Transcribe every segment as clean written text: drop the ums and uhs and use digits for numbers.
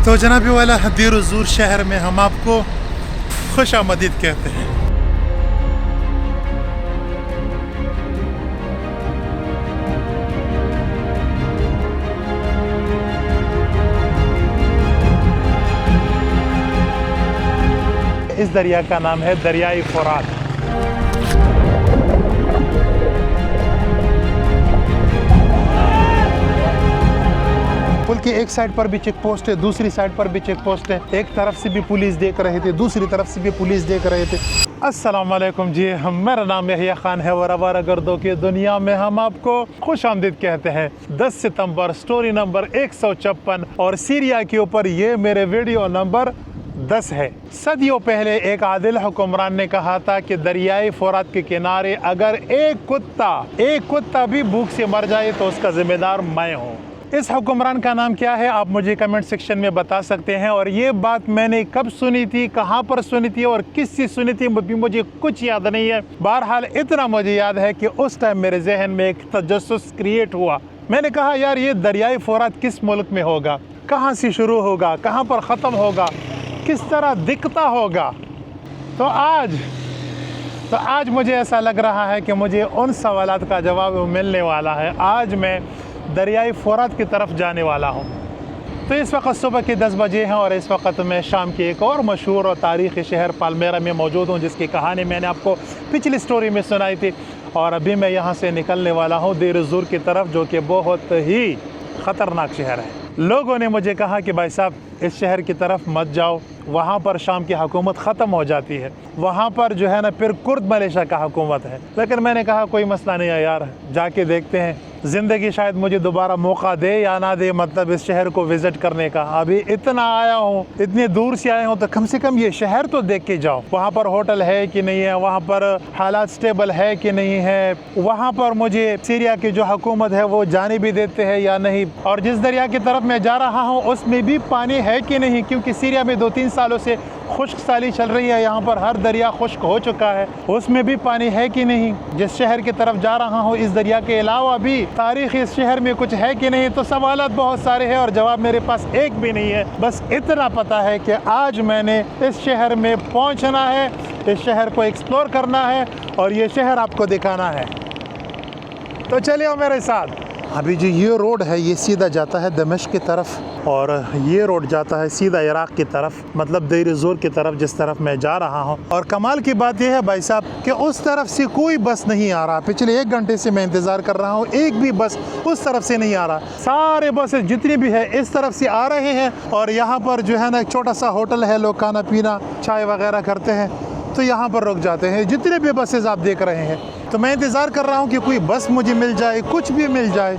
तो जनाबी वाला देर ज़ूर शहर में हम आपको खुश आमदीद कहते हैं। इस दरिया का नाम है दरियाई फ़ुरात। पुल की एक साइड पर भी चेक पोस्ट है, दूसरी साइड पर भी चेक पोस्ट है। एक तरफ से भी पुलिस देख रहे थे, दूसरी तरफ से भी पुलिस देख रहे थे। अस्सलाम वालेकुम जी, मेरा नाम यहिया खान है और आवारा गर्दों की दुनिया में हम आपको खुश आमदीद कहते हैं। 10 सितंबर स्टोरी नंबर 156 और सीरिया के ऊपर ये मेरे वीडियो नंबर 10 है। सदियों पहले एक आदिल हुक्मरान ने कहा था कि दरियाई फ़ुरात के किनारे अगर एक कुत्ता भी भूख से मर जाए तो उसका जिम्मेदार मैं हूँ। इस हुक्मरान का नाम क्या है आप मुझे कमेंट सेक्शन में बता सकते हैं। और ये बात मैंने कब सुनी थी, कहाँ पर सुनी थी और किससे सुनी थी मुझे कुछ याद नहीं है। बहरहाल इतना मुझे याद है कि उस टाइम मेरे जहन में एक तजस्सुस क्रिएट हुआ। मैंने कहा यार ये दरियाई फ़ुरात किस मुल्क में होगा, कहाँ से शुरू होगा, कहाँ पर ख़त्म होगा, किस तरह दिखता होगा। तो आज मुझे ऐसा लग रहा है कि मुझे उन सवालात का जवाब मिलने वाला है। आज मैं दरियाई फ़ुरात की तरफ जाने वाला हूँ। तो इस वक्त सुबह के 10 बजे हैं और इस वक्त मैं शाम के एक और मशहूर और तारीख़ी शहर पालमेरा में मौजूद हूँ, जिसकी कहानी मैंने आपको पिछली स्टोरी में सुनाई थी। और अभी मैं यहाँ से निकलने वाला हूँ देर ज़ूर की तरफ, जो कि बहुत ही ख़तरनाक शहर है। लोगों ने मुझे कहा कि भाई साहब इस शहर की तरफ मत जाओ, वहाँ पर शाम की हुकूमत ख़त्म हो जाती है, वहाँ पर जो है ना फिर कुर्द मलेशिया का हुकूमत है। लेकिन मैंने कहा कोई मसला नहीं है यार, जाके देखते हैं, ज़िंदगी शायद मुझे दोबारा मौका दे या ना दे, मतलब इस शहर को विज़िट करने का। अभी इतना आया हूँ, इतनी दूर से आया हूँ, तो कम से कम ये शहर तो देख के जाओ। वहाँ पर होटल है कि नहीं है, वहाँ पर हालात स्टेबल है कि नहीं है, वहाँ पर मुझे सीरिया की जो हुकूमत है वो जाने भी देते हैं या नहीं, और जिस दरिया की तरफ मैं जा रहा हूँ उसमें भी पानी है कि नहीं, क्योंकि सीरिया में 2-3 सालों से खुश्क साली चल रही है। यहाँ पर हर दरिया खुश्क हो चुका है, उसमें भी पानी है कि नहीं। जिस शहर की तरफ जा रहा हूँ इस दरिया के अलावा भी तारीख़ इस शहर में कुछ है कि नहीं। तो सवालात बहुत सारे हैं और जवाब मेरे पास एक भी नहीं है। बस इतना पता है कि आज मैंने इस शहर में पहुँचना है, इस शहर को एक्सप्लोर करना है और ये शहर आपको दिखाना है। तो चलिए मेरे साथ। अभी जो ये रोड है ये सीधा जाता है दमिश्क की तरफ और ये रोड जाता है सीधा इराक़ की तरफ, मतलब देर ज़ूर की तरफ जिस तरफ मैं जा रहा हूँ। और कमाल की बात यह है भाई साहब कि उस तरफ से कोई बस नहीं आ रहा। पिछले 1 घंटे से मैं इंतज़ार कर रहा हूँ, एक भी बस उस तरफ से नहीं आ रहा। सारे बसें जितनी भी है इस तरफ से आ रहे हैं और यहाँ पर जो है ना एक छोटा सा होटल है, लोग खाना पीना चाय वगैरह करते हैं तो यहाँ पर रुक जाते हैं। जितने भी बसेज आप देख रहे हैं, तो मैं इंतज़ार कर रहा हूँ कि कोई बस मुझे मिल जाए, कुछ भी मिल जाए,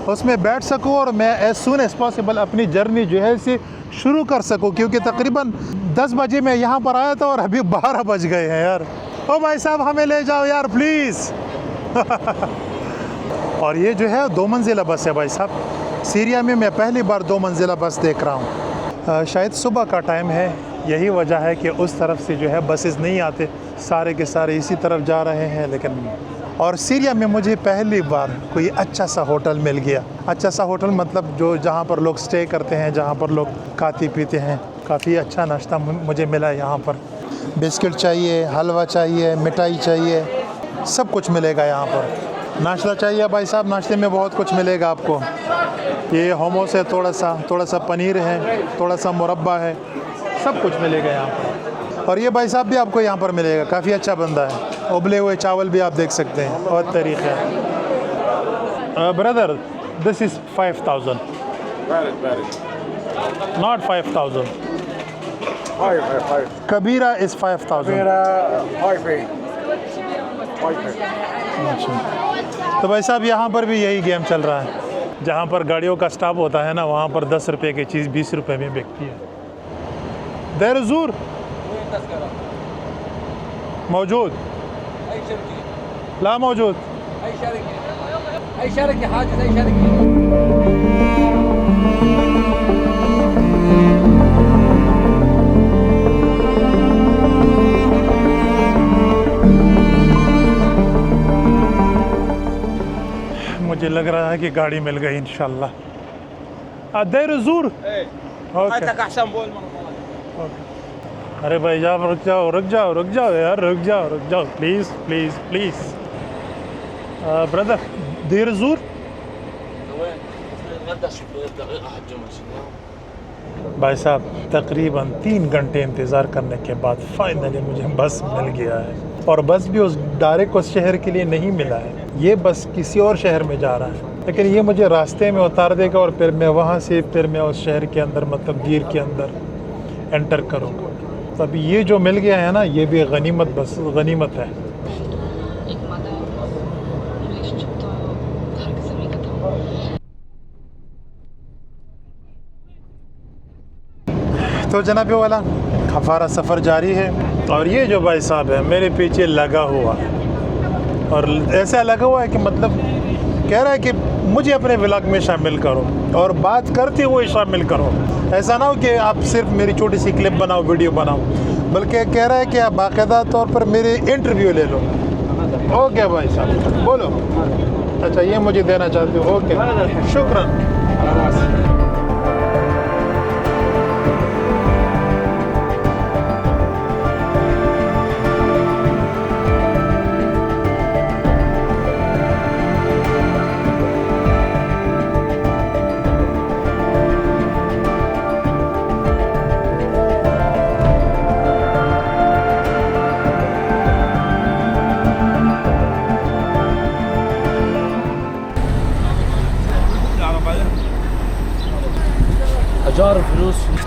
उसमें बैठ सकूँ और मैं एज़ सून एज़ पॉसिबल अपनी जर्नी जो है इसे शुरू कर सकूँ। क्योंकि तकरीबन 10 बजे मैं यहाँ पर आया था और अभी 12 बज गए हैं यार। ओ भाई साहब हमें ले जाओ यार प्लीज़। और ये जो है 2 मंजिला बस है भाई साहब। सीरिया में मैं पहली बार 2 मंजिला बस देख रहा हूँ। शायद सुबह का टाइम है, यही वजह है कि उस तरफ से जो है बसेस नहीं आते, सारे के सारे इसी तरफ जा रहे हैं। लेकिन और सीरिया में मुझे पहली बार कोई अच्छा सा होटल मिल गया। अच्छा सा होटल मतलब जो जहाँ पर लोग स्टे करते हैं, जहाँ पर लोग खाते पीते हैं। काफ़ी अच्छा नाश्ता मुझे मिला यहाँ पर। बिस्किट चाहिए, हलवा चाहिए, मिठाई चाहिए, सब कुछ मिलेगा यहाँ पर। नाश्ता चाहिए भाई साहब, नाश्ते में बहुत कुछ मिलेगा आपको। ये होमोस है, थोड़ा सा पनीर है, थोड़ा सा मुरब्बा है, सब कुछ मिलेगा यहाँ पर। और ये भाई साहब भी आपको यहाँ पर मिलेगा, काफ़ी अच्छा बंदा है। उबले हुए चावल भी आप देख सकते हैं, बहुत तरीक़े हैं। Brother this is 5000 not 5000 Kabira is 5000। अच्छा, तो भाई साहब यहाँ पर भी यही गेम चल रहा है। जहाँ पर गाड़ियों का स्टॉप होता है ना, वहाँ पर 10 रुपये की चीज़ 20 रुपये में बिकती है। देर ज़ूर मौजूद ला मौजूद मुझे लग रहा है कि गाड़ी मिल गई इंशाल्लाह। देर ज़ूर ओके ओके। अरे भाई जान रुक जाओ यार, रुक जाओ प्लीज़ प्लीज़ प्लीज़। ब्रदर देर ज़ूर भाई साहब, तकरीबन 3 घंटे इंतज़ार करने के बाद फाइनली मुझे बस मिल गया है, और बस भी उस डायरेक्ट उस शहर के लिए नहीं मिला है। ये बस किसी और शहर में जा रहा है, लेकिन ये मुझे रास्ते में उतार देगा और फिर मैं वहाँ से फिर मैं उस शहर के अंदर मतलब दीर के अंदर एंटर करूँगा। तो अभी ये जो मिल गया है ना, ये भी गनीमत, बस गनीमत है। तो जनाबे वाला हमारा सफ़र जारी है, और ये जो भाई साहब है मेरे पीछे लगा हुआ है, और ऐसा लगा हुआ है कि मतलब कह रहा है कि मुझे अपने व्लॉग में शामिल करो और बात करते हुए शामिल करो। ऐसा ना हो कि आप सिर्फ मेरी छोटी सी क्लिप बनाओ, वीडियो बनाओ, बल्कि कह रहा है कि आप बाकायदा तौर पर मेरे इंटरव्यू ले लो। ओके भाई साहब बोलो। अच्छा ये मुझे देना चाहते हो? ओके शुक्रिया।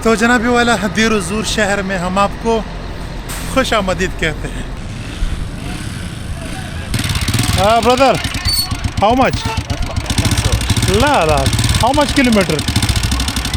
तो जनाबी वाला देर ज़ूर शहर में हम आपको खुश आमदीद कहते हैं। Brother how much? ला हाउ मच किलोमीटर?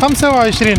25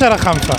10-5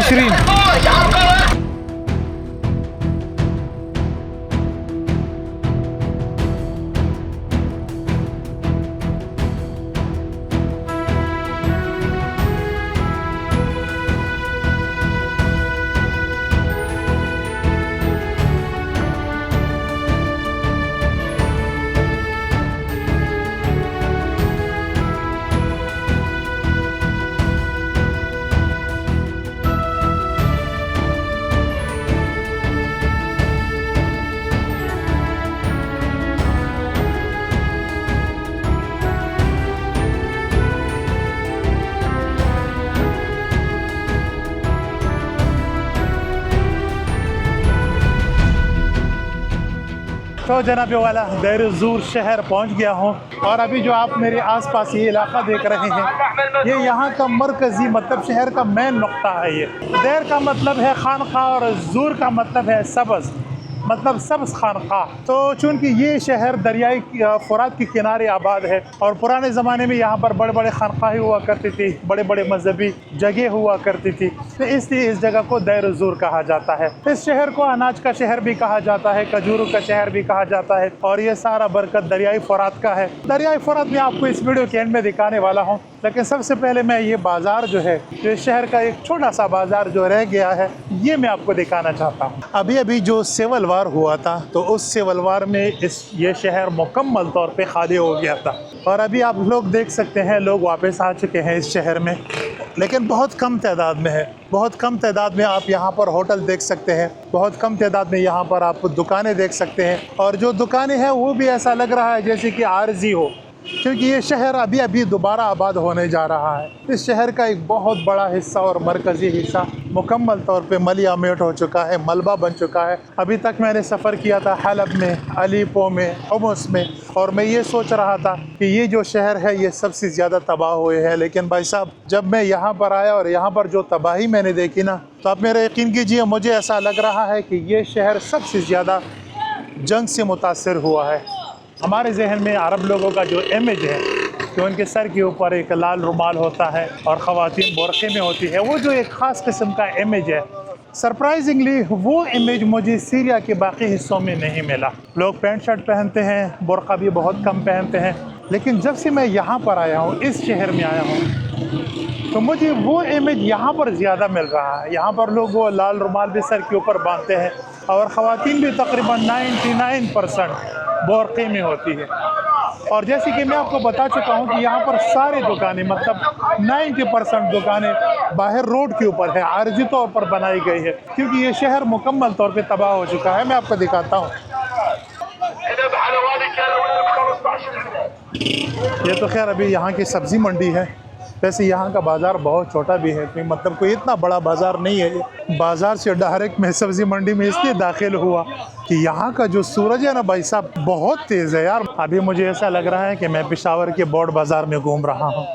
20. तो जनाबे वाला देर ज़ूर शहर पहुंच गया हूं, और अभी जो आप मेरे आसपास ये इलाका देख रहे हैं, ये यहाँ का मरकज़ी मतलब शहर का मेन नुक्ता है। ये देर का मतलब है खानक़ाह और ज़ूर का मतलब है सब्ज़, मतलब सब्ज़ खानक़ाह। तो चूँकि ये शहर दरियाई फ़ुरात के किनारे आबाद है, और पुराने ज़माने में यहाँ पर बड़े बड़े खानक़ाहें हुआ करती थी, बड़े बड़े मजहबी जगह हुआ करती थी, तो इसलिए इस जगह को देर ज़ूर कहा जाता है। इस शहर को अनाज का शहर भी कहा जाता है, खजूरों का शहर भी कहा जाता है, और ये सारा बरकत दरियाई फ़ुरात का है। दरियाई फ़ुरात में आपको इस वीडियो के एंड में दिखाने वाला हूँ, लेकिन सबसे पहले मैं ये बाज़ार जो है, जो शहर का एक छोटा सा बाज़ार जो रह गया है, ये मैं आपको दिखाना चाहता हूँ। अभी जो सिविल वार हुआ था, तो उस सिविल वार में ये शहर मुकम्मल तौर पे खाली हो गया था, और अभी आप लोग देख सकते हैं लोग वापस आ चुके हैं इस शहर में, लेकिन बहुत कम तादाद में है। बहुत कम तादाद में आप यहाँ पर होटल देख सकते हैं, बहुत कम तादाद में यहाँ पर आप दुकानें देख सकते हैं, और जो दुकानें हैं वो भी ऐसा लग रहा है जैसे कि आर्जी हो, क्योंकि ये शहर अभी दोबारा आबाद होने जा रहा है। इस शहर का एक बहुत बड़ा हिस्सा और मरकज़ी हिस्सा मुकम्मल तौर पे मलियामेट हो चुका है, मलबा बन चुका है। अभी तक मैंने सफ़र किया था हलब में, अलीपो में, हुमस में, और मैं ये सोच रहा था कि ये जो शहर है ये सबसे ज़्यादा तबाह हुए हैं, लेकिन भाई साहब जब मैं यहाँ पर आया और यहाँ पर जो तबाही मैंने देखी ना, तो आप मेरा यकीन कीजिए, मुझे ऐसा लग रहा है कि ये शहर सबसे ज़्यादा जंग से मुतासर हुआ है। हमारे जहन में अरब लोगों का जो इमेज है कि उनके सर के ऊपर एक लाल रुमाल होता है और ख़वातीन बुर्क़े में होती है, वो जो एक ख़ास किस्म का इमेज है, सरप्राइजिंगली वो इमेज मुझे सीरिया के बाकी हिस्सों में नहीं मिला। लोग पैंट शर्ट पहनते हैं, बुर्क़ा भी बहुत कम पहनते हैं, लेकिन जब से मैं यहाँ पर आया हूँ, इस शहर में आया हूँ, तो मुझे वो इमेज यहाँ पर ज़्यादा मिल रहा है। यहाँ पर लोग वो लाल रुमाल भी सर के ऊपर बांधते हैं और ख़वातीन भी तकरीबन 99% बोरक़ी में होती है। और जैसे कि मैं आपको बता चुका हूँ कि यहाँ पर सारी दुकानें मतलब 90% दुकानें बाहर रोड के ऊपर है, आर्जी तौर पर बनाई गई है, क्योंकि ये शहर मुकम्मल तौर पे तबाह हो चुका है। मैं आपको दिखाता हूँ। ये तो खैर अभी यहाँ की सब्ज़ी मंडी है। वैसे यहाँ का बाज़ार बहुत छोटा भी है, कोई मतलब कोई इतना बड़ा बाज़ार नहीं है। बाज़ार से डायरेक्ट मैं सब्ज़ी मंडी में इसलिए दाखिल हुआ कि यहाँ का जो सूरज है ना भाई साहब बहुत तेज़ है यार। अभी मुझे ऐसा लग रहा है कि मैं पेशावर के बोर्ड बाज़ार में घूम रहा हूँ,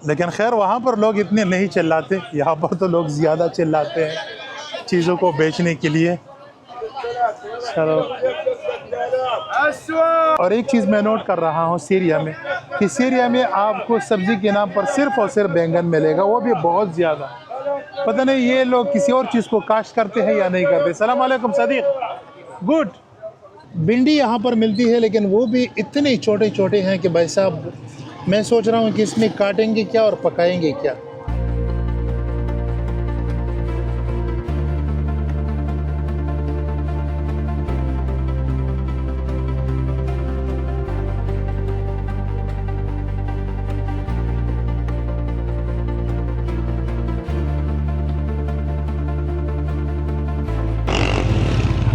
लेकिन खैर वहाँ पर लोग इतने नहीं चिल्लाते, यहाँ पर तो लोग ज़्यादा चिल्लाते हैं चीज़ों को बेचने के लिए। चलो, और एक चीज़ मैं नोट कर रहा हूँ सीरिया में कि सीरिया में आपको सब्ज़ी के नाम पर सिर्फ़ और सिर्फ बैंगन मिलेगा, वो भी बहुत ज़्यादा। पता नहीं ये लोग किसी और चीज़ को काश्त करते हैं या नहीं करते। सलाम अलैकुम सदीक। गुड। भिंडी यहाँ पर मिलती है, लेकिन वो भी इतने छोटे छोटे हैं कि भाई साहब मैं सोच रहा हूँ कि इसमें काटेंगे क्या और पकाएंगे क्या।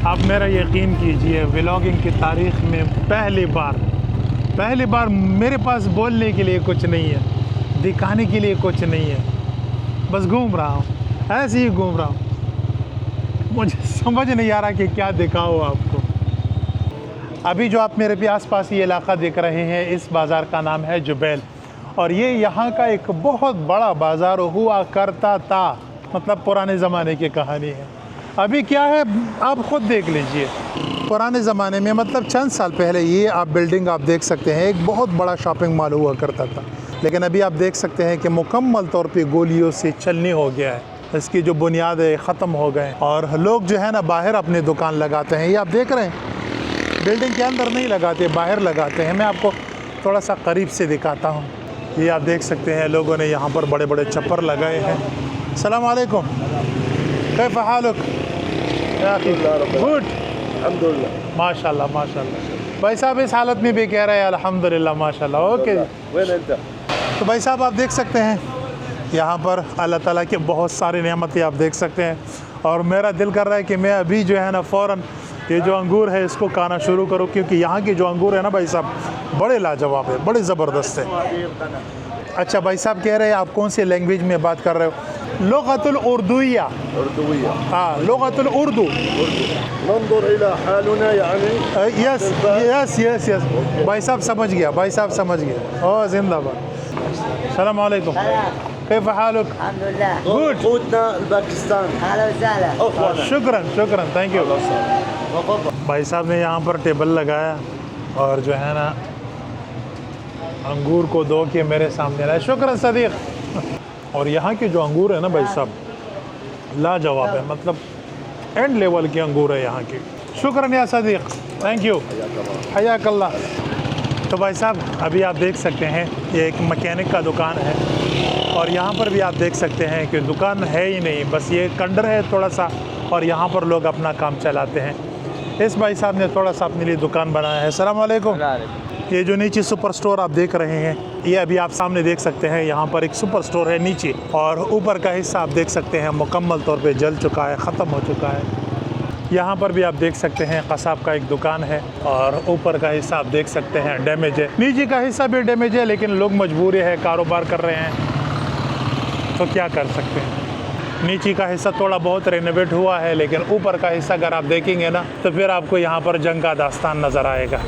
आप मेरा यकीन कीजिए, व्लॉगिंग की तारीख़ में पहली बार मेरे पास बोलने के लिए कुछ नहीं है, दिखाने के लिए कुछ नहीं है, बस घूम रहा हूँ, ऐसे ही घूम रहा हूँ। मुझे समझ नहीं आ रहा कि क्या दिखाऊँ आपको। अभी जो आप मेरे भी आसपास ये इलाका देख रहे हैं, इस बाज़ार का नाम है जुबैल, और ये यहाँ का एक बहुत बड़ा बाज़ार हुआ करता था, मतलब पुराने ज़माने की कहानी है। अभी क्या है आप ख़ुद देख लीजिए। पुराने ज़माने में मतलब चंद साल पहले ये आप बिल्डिंग आप देख सकते हैं, एक बहुत बड़ा शॉपिंग मॉल हुआ करता था, लेकिन अभी आप देख सकते हैं कि मुकम्मल तौर पे गोलियों से छलनी हो गया है। इसकी जो बुनियादें ख़त्म हो गए और लोग जो है ना बाहर अपनी दुकान लगाते हैं। ये आप देख रहे हैं, बिल्डिंग के अंदर नहीं लगाते, बाहर लगाते हैं। मैं आपको थोड़ा सा करीब से दिखाता हूँ। ये आप देख सकते हैं लोगों ने यहाँ पर बड़े बड़े छप्पर लगाए हैं। सलाम अलैकुम, कैफ़ हालुक? गुड, अल्हम्दुलिल्लाह, माशाल्लाह माशाल्लाह। भाई साहब इस हालत में भी कह रहे हैं अल्हम्दुलिल्लाह माशाल्लाह। ओके, तो भाई साहब आप देख सकते हैं यहाँ पर अल्लाह ताला के बहुत सारी नेमतें आप देख सकते हैं, और मेरा दिल कर रहा है कि मैं अभी जो है ना फ़ौरन ये जो अंगूर है इसको खाना शुरू करूँ, क्योंकि यहाँ के जो अंगूर है ना भाई साहब बड़े लाजवाब है, बड़े ज़बरदस्त है। अच्छा भाई साहब कह रहे हैं आप कौन सी लैंग्वेज में बात कर रहे हो? लुग़तुल उर्दुय्या। हाँ, लुग़तुल उर्दू। नंजुर इला हालुना यानी यस यस यस यस, भाई साहब समझ गया, भाई साहब समझ गया। ओह जिंदाबाद। सलाम अलैकुम, कैफ़ हालुक? अल्हम्दुलिल्लाह। गुड। खुदना पाकिस्तान। अहला वसहला। शुक्रन शुक्रन, थैंक यू। भाई साहब ने यहाँ पर टेबल लगाया और जो है ना अंगूर को दो के मेरे सामने लाया। शुक्रन सदीक। और यहाँ के जो अंगूर है ना भाई साहब लाजवाब है, मतलब एंड लेवल के अंगूर है यहाँ के। शुक्रन या सदीक, थैंक यू, हयाकल्ला। तो भाई साहब अभी आप देख सकते हैं ये एक मैकेनिक का दुकान है, और यहाँ पर भी आप देख सकते हैं कि दुकान है ही नहीं, बस ये खंडर है थोड़ा सा, और यहाँ पर लोग अपना काम चलाते हैं। इस भाई साहब ने थोड़ा सा अपने लिए दुकान बनाया है। अस्सलाम वालेकुम। ये जो नीचे सुपर स्टोर आप देख रहे हैं, ये अभी आप सामने देख सकते हैं, यहाँ पर एक सुपर स्टोर है नीचे, और ऊपर का हिस्सा आप देख सकते हैं मुकम्मल तौर पे जल चुका है, ख़त्म हो चुका है। यहाँ पर भी आप देख सकते हैं कसाब का एक दुकान है, और ऊपर का हिस्सा आप देख सकते हैं डैमेज है, नीचे का हिस्सा भी डैमेज है, लेकिन लोग मजबूरी है, कारोबार कर रहे हैं तो क्या कर सकते हैं। नीचे का हिस्सा थोड़ा बहुत रेनोवेट हुआ है, लेकिन ऊपर का हिस्सा अगर आप देखेंगे ना तो फिर आपको यहाँ पर जंग का दास्तान नज़र आएगा।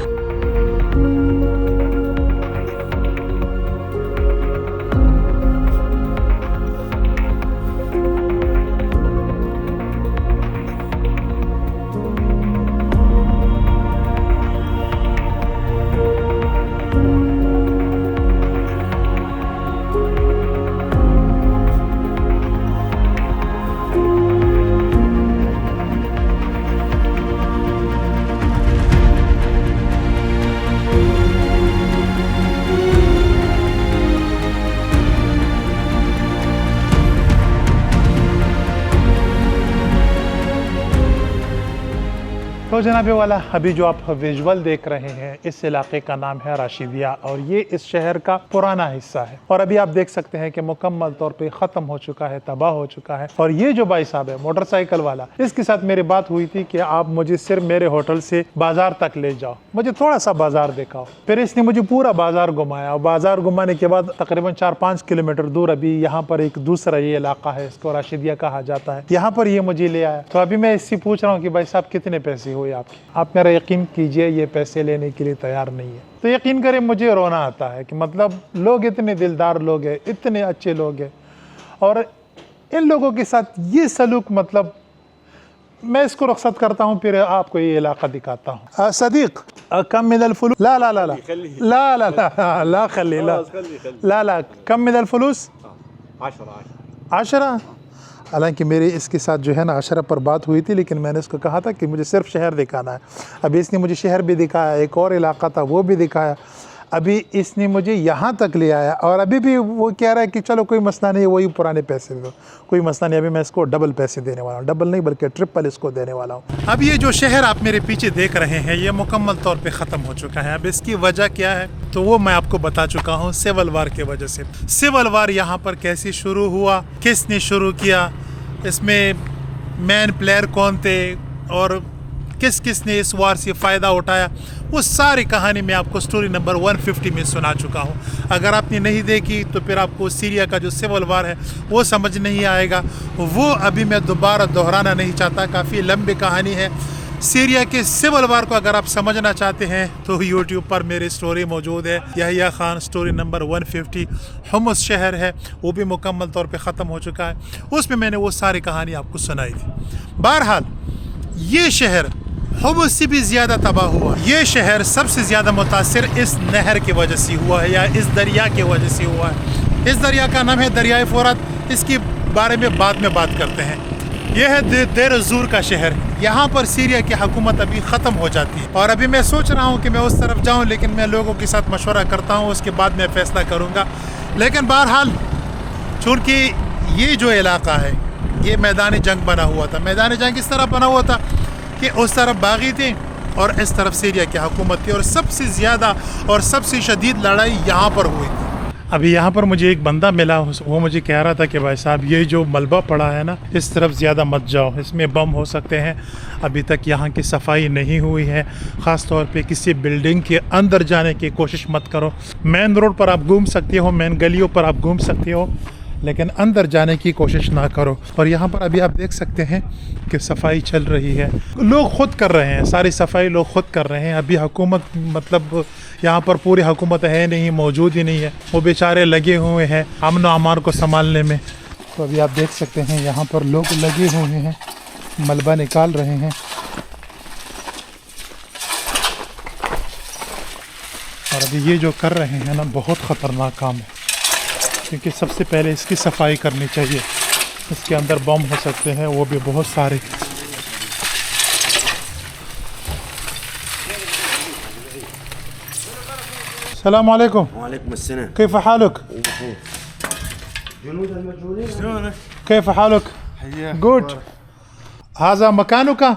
तो जनाबे वाला अभी जो आप विजुअल देख रहे हैं इस इलाके का नाम है राशिदिया और ये इस शहर का पुराना हिस्सा है और अभी आप देख सकते हैं कि मुकम्मल तौर पे ख़त्म हो चुका है, तबाह हो चुका है। और ये जो भाई साहब है मोटरसाइकिल वाला, इसके साथ मेरी बात हुई थी कि आप मुझे सिर्फ मेरे होटल से बाजार तक ले जाओ, मुझे थोड़ा सा बाजार दिखाओ। फिर इसने मुझे पूरा बाजार घुमाया और बाजार घुमाने के बाद तकरीबन 4-5 किलोमीटर दूर अभी यहाँ पर एक दूसरा ये इलाका है, इसको राशिदिया कहा जाता है, यहाँ पर ये मुझे ले आया। तो अभी मैं इससे पूछ रहा हूँ कि भाई साहब कितने पैसे हुए आपके? आप मेरा यकीन कीजिए ये पैसे लेने के लिए तैयार नहीं है। तो यकीन करें मुझे रोना आता है कि मतलब लोग इतने दिलदार लोग हैं, इतने अच्छे लोग हैं और इन लोगों के साथ ये सलूक, मतलब मैं इसको रुखसत करता हूँ, फिर आपको ये इलाका दिखाता हूँ। सदीक कम मिनल फलूस, ला ला ला ला ला ला ला ला खली ला ला ला कम मिनल फलूस 10। हालांकि मेरी इसके साथ जो है ना 10 पर बात हुई थी, लेकिन मैंने इसको कहा था कि मुझे सिर्फ शहर दिखाना है। अभी इसने मुझे शहर भी दिखाया, एक और इलाका था वो भी दिखाया, अभी इसने मुझे यहाँ तक ले आया और अभी भी वो कह रहा है कि चलो कोई मसला नहीं, वही पुराने पैसे दो, कोई मसला नहीं। अभी मैं इसको डबल पैसे देने वाला हूँ, डबल नहीं बल्कि ट्रिपल इसको देने वाला हूँ। अब ये जो शहर आप मेरे पीछे देख रहे हैं ये मुकम्मल तौर पे ख़त्म हो चुका है। अब इसकी वजह क्या है तो वो मैं आपको बता चुका हूँ, सिविल वार की वजह से। सिविल वार यहाँ पर कैसे शुरू हुआ, किसने शुरू किया, इसमें मेन प्लेयर कौन थे और किस किस ने इस वार से फ़ायदा उठाया, वो सारी कहानी मैं आपको स्टोरी नंबर 150 में सुना चुका हूँ। अगर आपने नहीं देखी तो फिर आपको सीरिया का जो सिविल वार है वो समझ नहीं आएगा, वो अभी मैं दोबारा दोहराना नहीं चाहता, काफ़ी लंबी कहानी है। सीरिया के सिविल वार को अगर आप समझना चाहते हैं तो यूट्यूब पर मेरी स्टोरी मौजूद है, Yahya Khan story number 150। Humus शहर है वो भी मुकम्मल तौर पे ख़त्म हो चुका है, उसमें मैंने वो सारी कहानी आपको सुनाई थी। बहरहाल ये शहर हुमस से भी ज़्यादा तबाह हुआ। ये शहर सबसे ज़्यादा मुतासिर इस नहर की वजह से हुआ है या इस दरिया की वजह से हुआ है। इस दरिया का नाम है दरियाए फ़ुरात, इसके बारे में बाद में बात करते हैं। यह है देर ज़ूर का शहर, यहाँ पर सीरिया की हुकूमत अभी ख़त्म हो जाती है और अभी मैं सोच रहा हूँ कि मैं उस तरफ जाऊँ, लेकिन मैं लोगों के साथ मशवरा करता हूँ, उसके बाद मैं फ़ैसला करूँगा। लेकिन बहरहाल चूँकि ये जो इलाका है ये मैदान जंग बना हुआ था। मैदान जंग इस तरह बना हुआ था कि उस तरफ बागी थे और इस तरफ सीरिया की हुकूमत थी और सबसे ज़्यादा और सबसे शदीद लड़ाई यहाँ पर हुई थी। अभी यहाँ पर मुझे एक बंदा मिला, वो मुझे कह रहा था कि भाई साहब ये जो मलबा पड़ा है ना इस तरफ ज़्यादा मत जाओ, इसमें बम हो सकते हैं। अभी तक यहाँ की सफाई नहीं हुई है, ख़ास तौर पे किसी बिल्डिंग के अंदर जाने की कोशिश मत करो। मेन रोड पर आप घूम सकते हो, मेन गलियों पर आप घूम सकते हो, लेकिन अंदर जाने की कोशिश ना करो। और यहाँ पर अभी आप देख सकते हैं कि सफाई चल रही है, लोग खुद कर रहे हैं, सारी सफाई लोग खुद कर रहे हैं। अभी हुकूमत, मतलब यहाँ पर पूरी हुकूमत है नहीं, मौजूद ही नहीं है, वो बेचारे लगे हुए हैं अमन व अमान को संभालने में। तो अभी आप देख सकते हैं यहाँ पर लोग लगे हुए हैं, मलबा निकाल रहे हैं। और अभी ये जो कर रहे हैं ना बहुत ख़तरनाक काम है, क्योंकि सबसे पहले इसकी सफाई करनी चाहिए। इसके अंदर बम हो सकते हैं, वो भी बहुत सारे। अस्सलाम वालेकुम। वालेकुम अस्सलाम। कैफ हालुक? कैफ हालुक? गुड। हाज़ा मकानुका?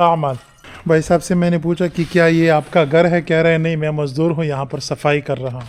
आमल। भाई साहब से मैंने पूछा कि क्या ये आपका घर है, कह रहे हैं नहीं मैं मजदूर हूँ, यहाँ पर सफाई कर रहा हूँ।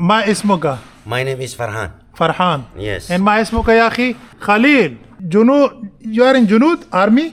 मा इसमो का? My name is Farhan. Farhan. Yes. And मा इसमो का या अखी? खलील। you are in जुनूद आर्मी?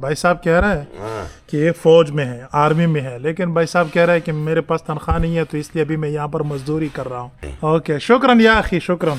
भाई साहब कह रहा है कि ये फौज में है, आर्मी में है, लेकिन भाई साहब कह रहा है कि मेरे पास तनख्वाह नहीं है, तो इसलिए अभी मैं यहाँ पर मजदूरी कर रहा हूँ। ओके शुक्रन या अखी, शुक्रन।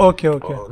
Okay okay.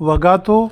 वगातो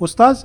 उस्ताज?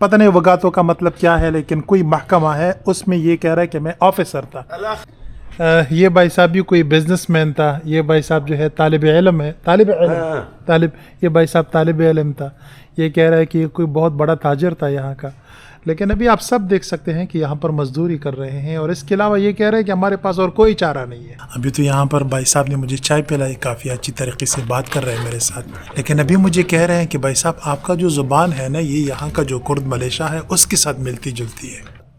पता नहीं वगातो का मतलब क्या है, लेकिन कोई महकमा है, उसमें ये कह रहा है कि मैं ऑफिसर था। ये भाई साहब भी कोई बिजनेसमैन था, ये भाई साहब जो है तालिब इल्म है, तालिब ये भाई साहब तालिब इल्म था। ये कह रहा है कि कोई बहुत बड़ा ताजिर था यहाँ का, लेकिन अभी आप सब देख सकते हैं कि यहाँ पर मजदूरी कर रहे हैं। और इसके अलावा ये कह रहे हैं कि हमारे पास और कोई चारा नहीं है। अभी तो यहाँ पर भाई साहब ने मुझे चाय पिलाई, काफ़ी अच्छी तरीके से बात कर रहे हैं मेरे साथ, लेकिन अभी मुझे कह रहे हैं कि भाई साहब आपका जो ज़ुबान है ना, ये यहाँ का जो कुर्द मलेशिया है उसके साथ मिलती जुलती है।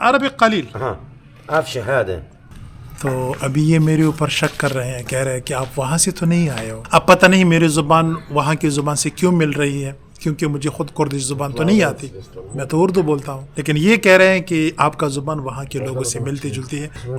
अरबी कलील। हाँ आप शहादा। तो अभी ये मेरे ऊपर शक कर रहे हैं, कह रहे हैं कि आप वहाँ से तो नहीं आए हो। अब पता नहीं मेरी ज़ुबान वहाँ की ज़ुबान से क्यों मिल रही है, क्योंकि मुझे खुद कुर्दिश ज़ुबान तो नहीं आती, मैं तो उर्दू बोलता हूँ। लेकिन ये कह रहे हैं कि आपका ज़ुबान वहाँ के लोगों से मिलती जुलती है,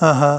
हाँ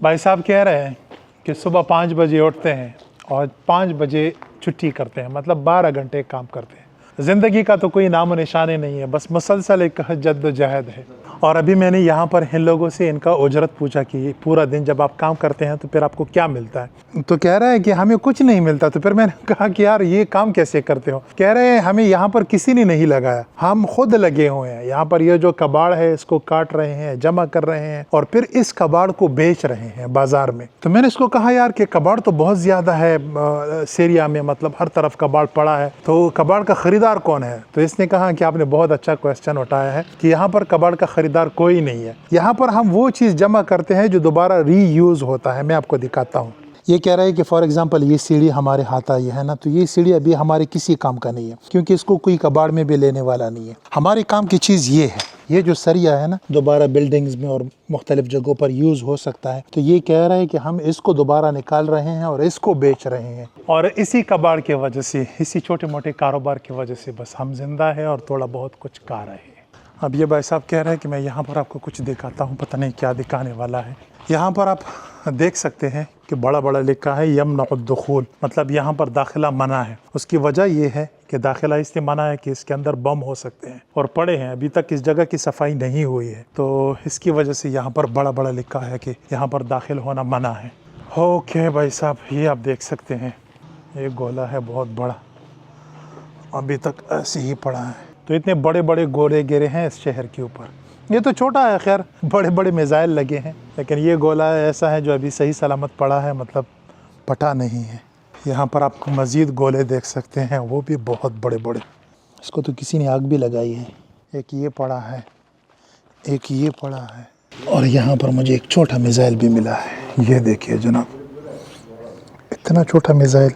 भाई साहब कह रहे हैं कि सुबह 5 बजे उठते हैं और 5 बजे छुट्टी करते हैं, मतलब 12 घंटे काम करते हैं। ज़िंदगी का तो कोई नामो निशानी नहीं है, बस मुसलसल एक जद्दोजहद है। और अभी मैंने यहाँ पर इन लोगों से इनका उजरत पूछा कि पूरा दिन जब आप काम करते हैं तो फिर आपको क्या मिलता है। तो कह रहे हैं कि हमें कुछ नहीं मिलता। तो फिर मैंने कहा कि यार ये काम कैसे करते हो। कह रहे हैं हमें यहाँ पर किसी ने नहीं लगाया, हम खुद लगे हुए हैं। यहाँ पर ये जो कबाड़ है इसको काट रहे हैं, जमा कर रहे हैं और फिर इस कबाड़ को बेच रहे हैं बाजार में। तो मैंने इसको कहा यार कि कबाड़ तो बहुत ज़्यादा है सीरिया में, मतलब हर तरफ कबाड़ पड़ा है, तो कबाड़ का ख़रीदार कौन है। तो इसने कहा कि आपने बहुत अच्छा क्वेश्चन उठाया है कि यहाँ पर कबाड़ का ख़रीदार कोई नहीं है। यहाँ पर हम वो चीज़ जमा करते हैं जो दोबारा रीयूज़ होता है। मैं आपको दिखाता हूँ। ये कह रहा है कि फॉर एग्जांपल ये सीढ़ी हमारे हाथ आई है ना, तो ये सीढ़ी अभी हमारे किसी काम का नहीं है, क्योंकि इसको कोई कबाड़ में भी लेने वाला नहीं है। हमारे काम की चीज़ ये है, ये जो सरिया है ना, दोबारा बिल्डिंग्स में और मुख्तलिफ जगहों पर यूज़ हो सकता है। तो ये कह रहा है कि हम इसको दोबारा निकाल रहे हैं और इसको बेच रहे हैं, और इसी कबाड़ की वजह से, इसी छोटे मोटे कारोबार की वजह से बस हम जिंदा है और थोड़ा बहुत कुछ खा रहे हैं। अब ये भाई साहब कह रहे हैं कि मैं यहाँ पर आपको कुछ दिखाता हूँ, पता नहीं क्या दिखाने वाला है। यहाँ पर आप देख सकते हैं कि बड़ा बड़ा लिखा है यमनुद्दुखूल, मतलब यहाँ पर दाखिला मना है। उसकी वजह यह है कि दाखिला इसलिए मना है कि इसके अंदर बम हो सकते हैं और पड़े हैं, अभी तक इस जगह की सफाई नहीं हुई है, तो इसकी वजह से यहाँ पर बड़ा बड़ा लिखा है कि यहाँ पर दाखिल होना मना है। ओके भाई साहब, ये आप देख सकते हैं एक गोला है बहुत बड़ा, अभी तक ऐसे ही पड़ा है। तो इतने बड़े बड़े गोले गिरे हैं इस शहर के ऊपर। ये तो छोटा है, खैर बड़े बड़े मिसाइल लगे हैं, लेकिन ये गोला ऐसा है जो अभी सही सलामत पड़ा है, मतलब फटा नहीं है। यहाँ पर आप मज़ीद गोले देख सकते हैं, वो भी बहुत बड़े बड़े। इसको तो किसी ने आग भी लगाई है। एक ये पड़ा है, एक ये पड़ा है, और यहाँ पर मुझे एक छोटा मिसाइल भी मिला है। ये देखिए जनाब, इतना छोटा मिसाइल।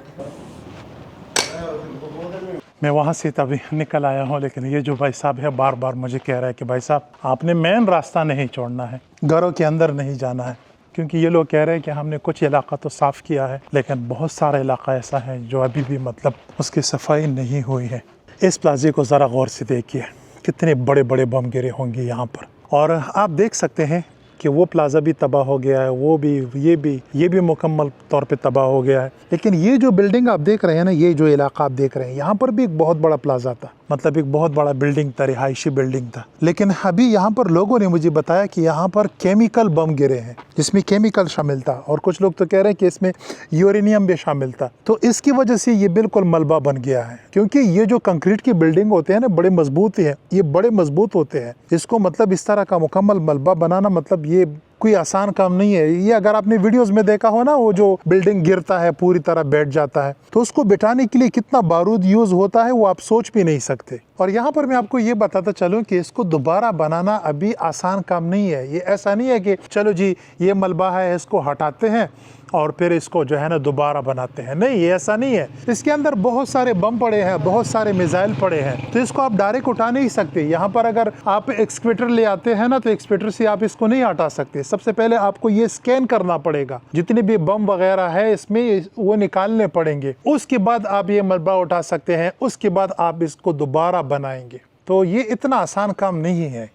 मैं वहाँ से तभी निकल आया हूँ, लेकिन ये जो भाई साहब है बार बार मुझे कह रहा है कि भाई साहब आपने मेन रास्ता नहीं छोड़ना है, घरों के अंदर नहीं जाना है, क्योंकि ये लोग कह रहे हैं कि हमने कुछ इलाका तो साफ़ किया है, लेकिन बहुत सारा इलाका ऐसा है जो अभी भी मतलब उसकी सफाई नहीं हुई है। इस प्लाजे को ज़रा गौर से देखिए, कितने बड़े बड़े बम गिरे होंगे यहाँ पर। और आप देख सकते हैं कि वो प्लाज़ा भी तबाह हो गया है, वो भी, ये भी मुकम्मल तौर पे तबाह हो गया है। लेकिन ये जो बिल्डिंग आप देख रहे हैं ना, ये जो इलाका आप देख रहे हैं, यहाँ पर भी एक बहुत बड़ा प्लाज़ा था, मतलब एक बहुत बड़ा बिल्डिंग था, रिहायशी बिल्डिंग था। लेकिन अभी यहाँ पर लोगों ने मुझे बताया कि यहाँ पर केमिकल बम गिरे हैं, जिसमें केमिकल शामिल था, और कुछ लोग तो कह रहे हैं कि इसमें यूरेनियम भी शामिल था। तो इसकी वजह से ये बिल्कुल मलबा बन गया है, क्योंकि ये जो कंक्रीट की बिल्डिंग होते हैं ना, बड़े मजबूत है, ये बड़े मजबूत होते हैं। इसको मतलब इस तरह का मुकम्मल मलबा बनाना, मतलब ये कोई आसान काम नहीं है। ये अगर आपने वीडियोस में देखा हो ना, वो जो बिल्डिंग गिरता है पूरी तरह बैठ जाता है, तो उसको बिठाने के लिए कितना बारूद यूज होता है वो आप सोच भी नहीं सकते। और यहाँ पर मैं आपको ये बताता चलूँ कि इसको दोबारा बनाना अभी आसान काम नहीं है। ये ऐसा नहीं है कि चलो जी ये मलबा है इसको हटाते हैं और फिर इसको जो है ना दोबारा बनाते हैं, नहीं, ये ऐसा नहीं है। इसके अंदर बहुत सारे बम पड़े हैं, बहुत सारे मिसाइल पड़े हैं, तो इसको आप डायरेक्ट उठा नहीं सकते। यहाँ पर अगर आप एक्सकेवेटर ले आते हैं ना, तो एक्सकेवेटर से आप इसको नहीं हटा सकते। सबसे पहले आपको ये स्कैन करना पड़ेगा, जितने भी बम वगैरह है इसमें वो निकालने पड़ेंगे, उसके बाद आप ये मलबा उठा सकते हैं, उसके बाद आप इसको दोबारा बनाएंगे। तो ये इतना आसान काम नहीं है।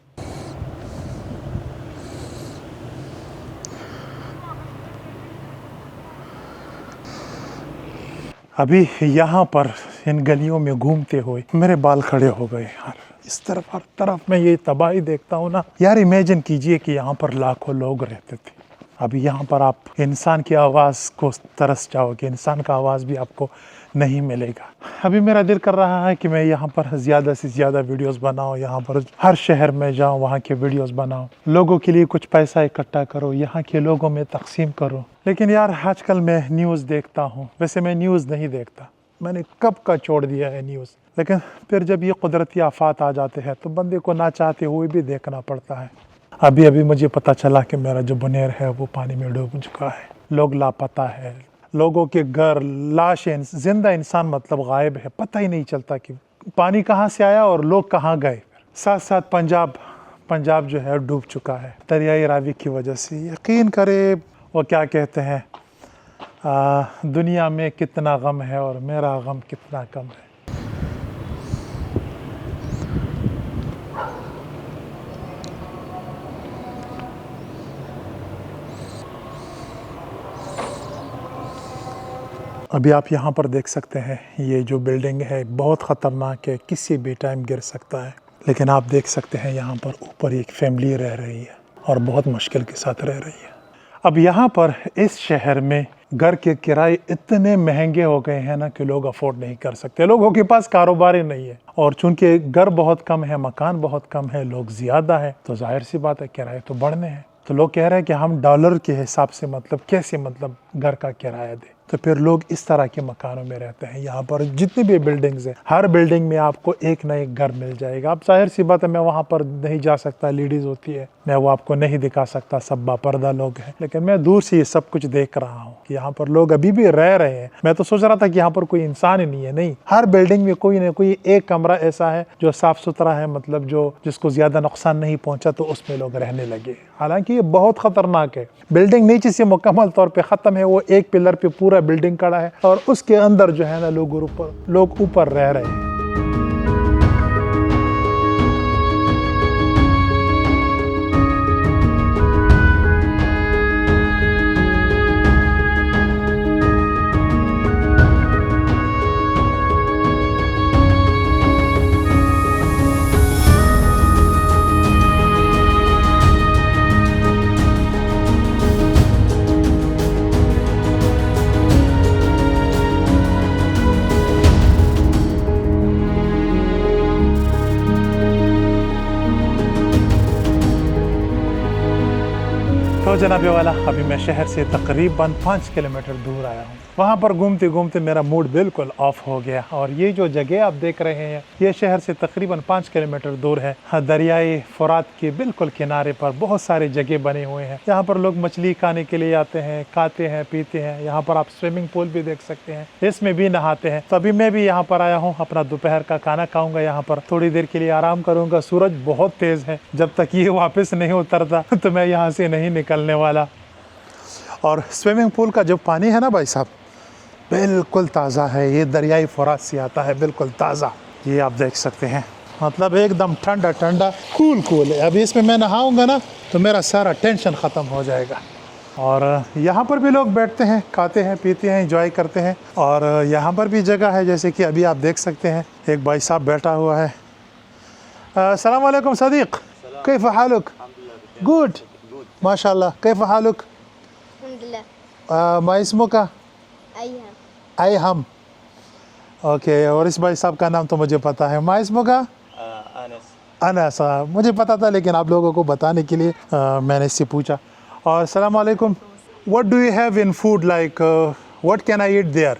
अभी यहाँ पर इन गलियों में घूमते हुए मेरे बाल खड़े हो गए यार। इस तरफ हर तरफ मैं ये तबाही देखता हूँ ना यार। इमेजिन कीजिए कि यहाँ पर लाखों लोग रहते थे। अभी यहाँ पर आप इंसान की आवाज़ को तरस जाओगे, इंसान का आवाज़ भी आपको नहीं मिलेगा। अभी मेरा दिल कर रहा है कि मैं यहाँ पर ज़्यादा से ज़्यादा वीडियोस बनाऊँ, यहाँ पर हर शहर में जाऊँ, वहाँ के वीडियोस बनाऊँ, लोगों के लिए कुछ पैसा इकट्ठा करो, यहाँ के लोगों में तकसीम करो। लेकिन यार आजकल मैं न्यूज़ देखता हूँ, वैसे मैं न्यूज़ नहीं देखता, मैंने कब का छोड़ दिया है न्यूज़, लेकिन फिर जब ये कुदरती आफात आ जाते हैं तो बंदे को ना चाहते हुए भी देखना पड़ता है। अभी अभी मुझे पता चला कि मेरा जो बुनेर है वो पानी में डूब चुका है, लोग लापता है, लोगों के घर लाशें, जिंदा इंसान मतलब गायब है, पता ही नहीं चलता कि पानी कहाँ से आया और लोग कहाँ गए। साथ साथ पंजाब जो है डूब चुका है दरियाई रावी की वजह से। यकीन करे वो क्या कहते हैं, दुनिया में कितना गम है और मेरा गम कितना कम है। अभी आप यहाँ पर देख सकते हैं ये जो बिल्डिंग है बहुत ख़तरनाक है, किसी भी टाइम गिर सकता है। लेकिन आप देख सकते हैं यहाँ पर ऊपर एक फैमिली रह रही है और बहुत मुश्किल के साथ रह रही है। अब यहाँ पर इस शहर में घर के किराए इतने महंगे हो गए हैं ना कि लोग अफोर्ड नहीं कर सकते, लोगों के पास कारोबार ही नहीं है। और चूंकि घर बहुत कम है, मकान बहुत कम है, लोग ज़्यादा है, तो जाहिर सी बात है किराए तो बढ़ने हैं। तो लोग कह रहे हैं कि हम डॉलर के हिसाब से मतलब कैसे मतलब घर का किराया दें, तो फिर लोग इस तरह के मकानों में रहते हैं। यहाँ पर जितनी भी बिल्डिंग्स हैं, हर बिल्डिंग में आपको एक ना एक घर मिल जाएगा। अब जाहिर सी बात है मैं वहाँ पर नहीं जा सकता, लेडीज़ होती है, मैं वो आपको नहीं दिखा सकता, सब बापर्दा लोग हैं, लेकिन मैं दूर से ये सब कुछ देख रहा हूँ कि यहाँ पर लोग अभी भी रह रहे हैं। मैं तो सोच रहा था कि यहाँ पर कोई इंसान ही नहीं है, नहीं, हर बिल्डिंग में कोई ना कोई एक कमरा ऐसा है जो साफ़ सुथरा है, मतलब जो जिसको ज़्यादा नुकसान नहीं पहुँचा, तो उसमें लोग रहने लगे। हालांकि ये बहुत ख़तरनाक है। बिल्डिंग नीचे से मुकम्मल तौर पे ख़त्म है, वो एक पिलर पे पूरा बिल्डिंग खड़ा है और उसके अंदर जो है ना लोग ऊपर रह रहे हैं। तो जनाब वाला अभी मैं शहर से तकरीबन 5 किलोमीटर दूर आया हूँ। वहाँ पर घूमते घूमते मेरा मूड बिल्कुल ऑफ हो गया और ये जो जगह आप देख रहे हैं ये शहर से तकरीबन 5 किलोमीटर दूर है। दरियाए फुरात के बिल्कुल किनारे पर बहुत सारे जगह बने हुए हैं। यहाँ पर लोग मछली खाने के लिए आते हैं, खाते हैं, पीते हैं। यहाँ पर आप स्विमिंग पूल भी देख सकते हैं, इसमें भी नहाते हैं। तो अभी मैं भी यहाँ पर आया हूँ, अपना दोपहर का खाना खाऊंगा, यहाँ पर थोड़ी देर के लिए आराम करूँगा। सूरज बहुत तेज़ है, जब तक ये वापस नहीं उतरता तो मैं यहाँ से नहीं निकलने वाला। और स्विमिंग पूल का जो पानी है ना भाई साहब, बिल्कुल ताज़ा है, ये दरियाई फुरात से आता है, बिल्कुल ताज़ा। ये आप देख सकते हैं, मतलब एकदम ठंडा ठंडा कूल है। अभी इसमें मैं नहाऊंगा ना तो मेरा सारा टेंशन ख़त्म हो जाएगा। और यहाँ पर भी लोग बैठते हैं, खाते हैं, पीते हैं, एंजॉय करते हैं। और यहाँ पर भी जगह है, जैसे कि अभी आप देख सकते हैं एक भाई साहब बैठा हुआ है। अस्सलाम वालेकुम सदीक, कैफ हालुक? गुड माशाल्लाह, कैफ हालुक? मा इस्मुका? अयहम। ओके, और इस भाई साहब का नाम तो मुझे पता है। मा इस्मुका? अनस। मुझे पता था लेकिन आप लोगों को बताने के लिए मैंने इससे पूछा। और अस्सलाम वालेकुम, what do you have in food, like what can I eat there?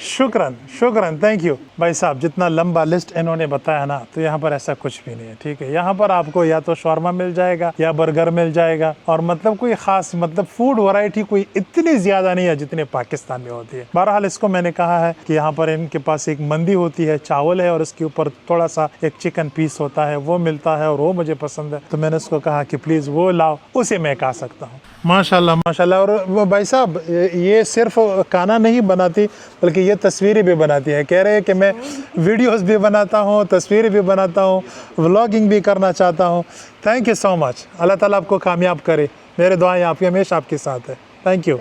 शुक्रान, थैंक यू। भाई साहब जितना लंबा लिस्ट इन्होंने बताया ना, तो यहाँ पर ऐसा कुछ भी नहीं है, ठीक है। यहाँ पर आपको या तो शौरमा मिल जाएगा या बर्गर मिल जाएगा, और मतलब कोई ख़ास मतलब फूड वैरायटी कोई इतनी ज़्यादा नहीं है जितने पाकिस्तान में होती है। बहरहाल इसको मैंने कहा है कि यहाँ पर इनके पास एक मंदी होती है, चावल है और उसके ऊपर थोड़ा सा एक चिकन पीस होता है, वो मिलता है और वो मुझे पसंद है। तो मैंने उसको कहा कि प्लीज़ वो लाओ, उसे मैं खा सकता हूँ। माशाल्लाह माशाल्लाह। और वो भाई साहब ये सिर्फ खाना नहीं बनाती बल्कि ये तस्वीरें भी बनाती है। कह रहे हैं कि मैं वीडियोस भी बनाता हूँ, तस्वीरें भी बनाता हूँ, व्लॉगिंग भी करना चाहता हूँ। थैंक यू सो मच, अल्लाह ताला आपको कामयाब करे। मेरे दुआएं आपकी हमेशा आपके साथ है। Thank you.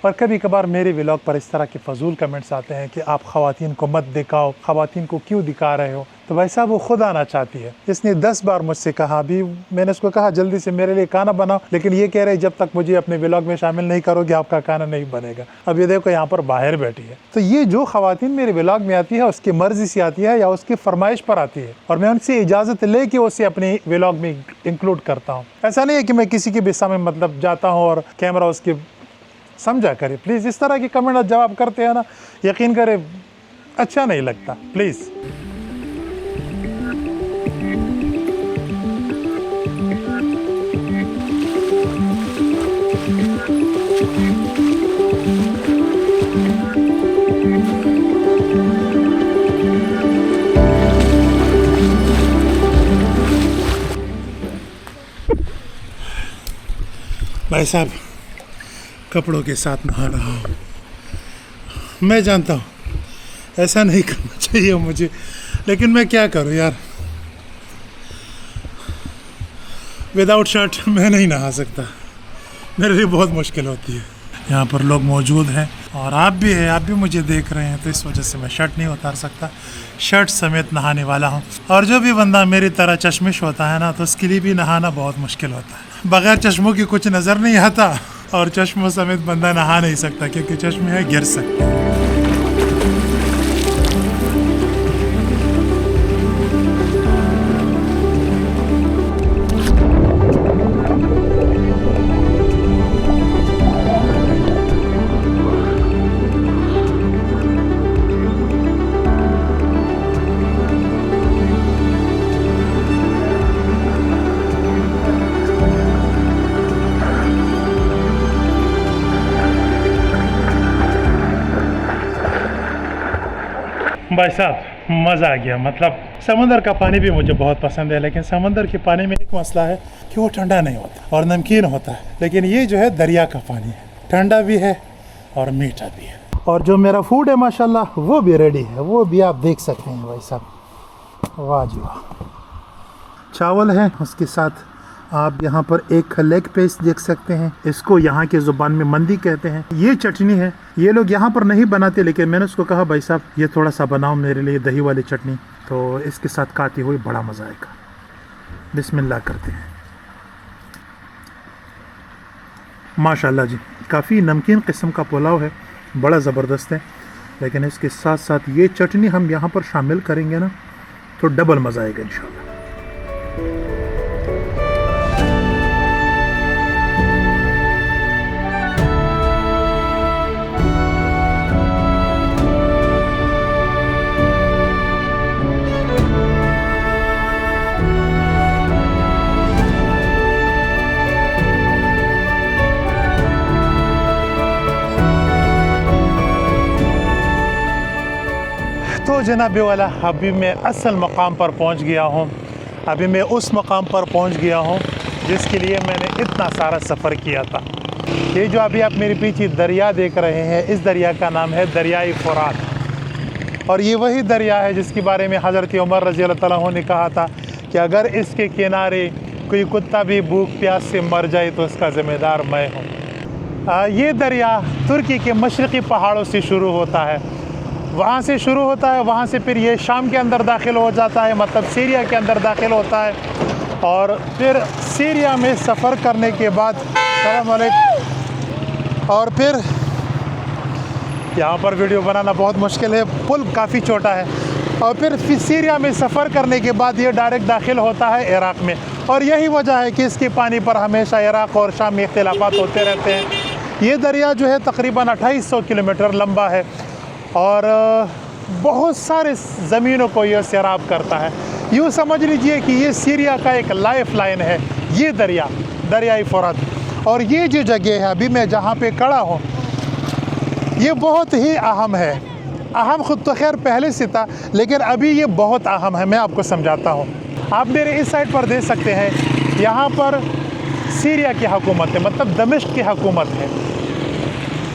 और कभी कभार मेरे व्लॉग पर इस तरह के फजूल कमेंट्स आते हैं कि आप ख़वातीन को मत दिखाओ, ख़वातीन को क्यों दिखा रहे हो। तो भाई साहब वो खुद आना चाहती है। इसने 10 बार मुझसे कहा, अभी मैंने उसको कहा जल्दी से मेरे लिए खाना बनाओ, लेकिन ये कह रहे जब तक मुझे अपने व्लॉग में शामिल नहीं करोगे आपका खाना नहीं बनेगा। अब ये देखो यहाँ पर बाहर बैठी है। तो ये जो ख़वातीन मेरे व्लॉग में आती है उसकी मर्ज़ी से आती है या उसकी फरमाइश पर आती है, और मैं उनसे इजाज़त ले के उसे अपने व्लॉग में इंक्लूड करता हूँ। ऐसा नहीं है कि मैं किसी के भी सामने मतलब जाता हूँ और कैमरा उसके समझा करे। प्लीज़ इस तरह के कमेंट जवाब करते हैं ना, यकीन करें अच्छा नहीं लगता। प्लीज़ भाई साहब कपड़ों के साथ नहा रहा हूँ। मैं जानता हूँ ऐसा नहीं करना चाहिए मुझे, लेकिन मैं क्या करूँ यार, विदाउट शर्ट मैं नहीं नहा सकता, मेरे लिए बहुत मुश्किल होती है। यहाँ पर लोग मौजूद हैं और आप भी हैं, आप भी मुझे देख रहे हैं, तो इस वजह से मैं शर्ट नहीं उतार सकता, शर्ट समेत नहाने वाला हूँ। और जो भी बंदा मेरी तरह चश्मिश होता है ना, तो उसके लिए भी नहाना बहुत मुश्किल होता है। बगैर चश्मों की कुछ नज़र नहीं आता और चश्मों समेत बंदा नहा नहीं सकता, क्योंकि चश्मे है गिर सकते हैं। भाई साहब मज़ा आ गया। मतलब समंदर का पानी भी मुझे बहुत पसंद है, लेकिन समंदर के पानी में एक मसला है कि वो ठंडा नहीं होता और नमकीन होता है। लेकिन ये जो है दरिया का पानी है, ठंडा भी है और मीठा भी है। और जो मेरा फूड है माशाल्लाह वो भी रेडी है, वो भी आप देख सकते हैं भाई साहब। वाह जी वाह। चावल है, उसके साथ आप यहाँ पर एक लेग पीस देख सकते हैं, इसको यहाँ के ज़ुबान में मंदी कहते हैं। ये चटनी है, ये लोग यहाँ पर नहीं बनाते, लेकिन मैंने उसको कहा भाई साहब ये थोड़ा सा बनाओ मेरे लिए दही वाली चटनी, तो इसके साथ खाती हुई बड़ा मज़ा आएगा। बिस्मिल्लाह करते हैं। माशाल्लाह जी, काफ़ी नमकीन किस्म का पुलाव है, बड़ा ज़बरदस्त है। लेकिन इसके साथ साथ ये चटनी हम यहाँ पर शामिल करेंगे ना, तो डबल मज़ा आएगा इंशाल्लाह। तो जनाब वाला, अभी मैं असल मकाम पर पहुंच गया हूं। अभी मैं उस मकाम पर पहुंच गया हूं जिसके लिए मैंने इतना सारा सफ़र किया था। ये जो अभी आप मेरे पीछे दरिया देख रहे हैं, इस दरिया का नाम है दरियाई फ़ुरात। और ये वही दरिया है जिसके बारे में हज़रत उमर रज़ी अल्लाह तआला अन्हु ने कहा था कि अगर इसके किनारे कोई कुत्ता भी भूख प्यास से मर जाए तो इसका ज़िम्मेदार मैं हूँ। ये दरिया तुर्की के मशरक़ी पहाड़ों से शुरू होता है, वहाँ से शुरू होता है, वहाँ से फिर ये शाम के अंदर दाखिल हो जाता है, मतलब सीरिया के अंदर दाखिल होता है। और फिर सीरिया में सफ़र करने के बाद और फिर यहाँ पर वीडियो बनाना बहुत मुश्किल है, पुल काफ़ी छोटा है। और फिर सीरिया में सफ़र करने के बाद ये डायरेक्ट दाखिल होता है इराक़ में। और यही वजह है कि इसके पानी पर हमेशा इराक़ और शाम में इख्तिलाफ़ात होते रहते हैं। ये दरिया जो है तकरीबन 2800 किलोमीटर लंबा है और बहुत सारे ज़मीनों को ये सैराब करता है। यूँ समझ लीजिए कि ये सीरिया का एक लाइफ लाइन है, ये दरिया, दरियाई फ़ुरात। और ये जो जगह है अभी मैं जहाँ पे खड़ा हूँ, ये बहुत ही अहम है। अहम ख़ुद तो खैर पहले से था, लेकिन अभी ये बहुत अहम है। मैं आपको समझाता हूँ। आप मेरे इस साइड पर देख सकते हैं, यहाँ पर सीरिया की हुकूमत है, मतलब दमिश्क की हुकूमत है।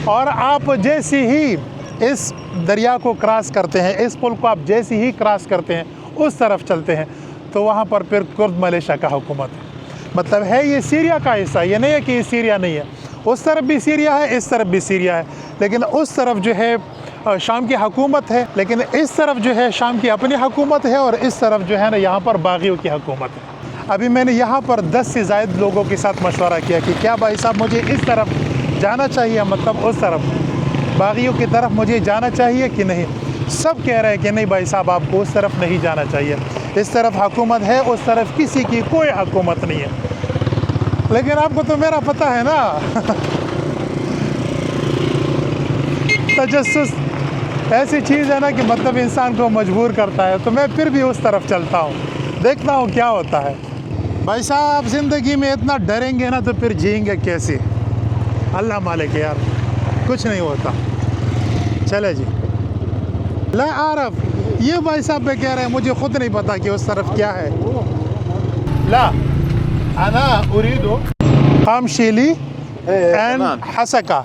और आप जैसे ही इस दरिया को क्रॉस करते हैं, इस पुल को आप जैसे ही क्रॉस करते हैं, उस तरफ चलते हैं, तो वहाँ पर फिर कुर्द मलेशिया का हुकूमत है। मतलब है ये सीरिया का हिस्सा, ये नहीं है कि ये सीरिया नहीं है। उस तरफ भी सीरिया है, इस तरफ भी सीरिया है, लेकिन उस तरफ जो है शाम की हुकूमत है, लेकिन इस तरफ जो है शाम की अपनी हुकूमत है, और इस तरफ जो है ना यहाँ पर बागियों की हुकूमत है। अभी मैंने यहाँ पर 10 से ज़ायद लोगों के साथ मशवरा किया कि क्या भाई साहब मुझे इस तरफ जाना चाहिए, मतलब उस तरफ बागियों की तरफ मुझे जाना चाहिए कि नहीं। सब कह रहे हैं कि नहीं भाई साहब आपको उस तरफ नहीं जाना चाहिए, इस तरफ हुकूमत है, उस तरफ किसी की कोई हुकूमत नहीं है। लेकिन आपको तो मेरा पता है ना तजस्सुस ऐसी चीज़ है ना कि मतलब इंसान को मजबूर करता है, तो मैं फिर भी उस तरफ चलता हूँ, देखता हूँ क्या होता है। भाई साहब ज़िंदगी में इतना डरेंगे ना तो फिर जिएंगे कैसे, अल्लाह मालिक यार, कुछ नहीं होता। चले जी। ला आरफ, ये भाई साहब पे कह रहे हैं मुझे खुद नहीं पता कि उस तरफ क्या है। ला अना उरीदो खामशीली एंड हसका,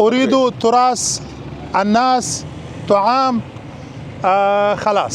उरीदो तुरास अन्नास तुआम खलास।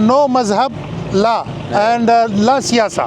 नो मजहब ला एंड ला सियासा।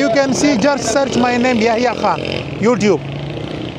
You can see, just search my name Yahya Khan, YouTube.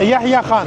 Yahya Khan.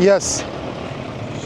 Yes.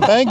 thank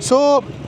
So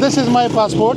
This is my passport.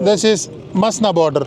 This is Masna border.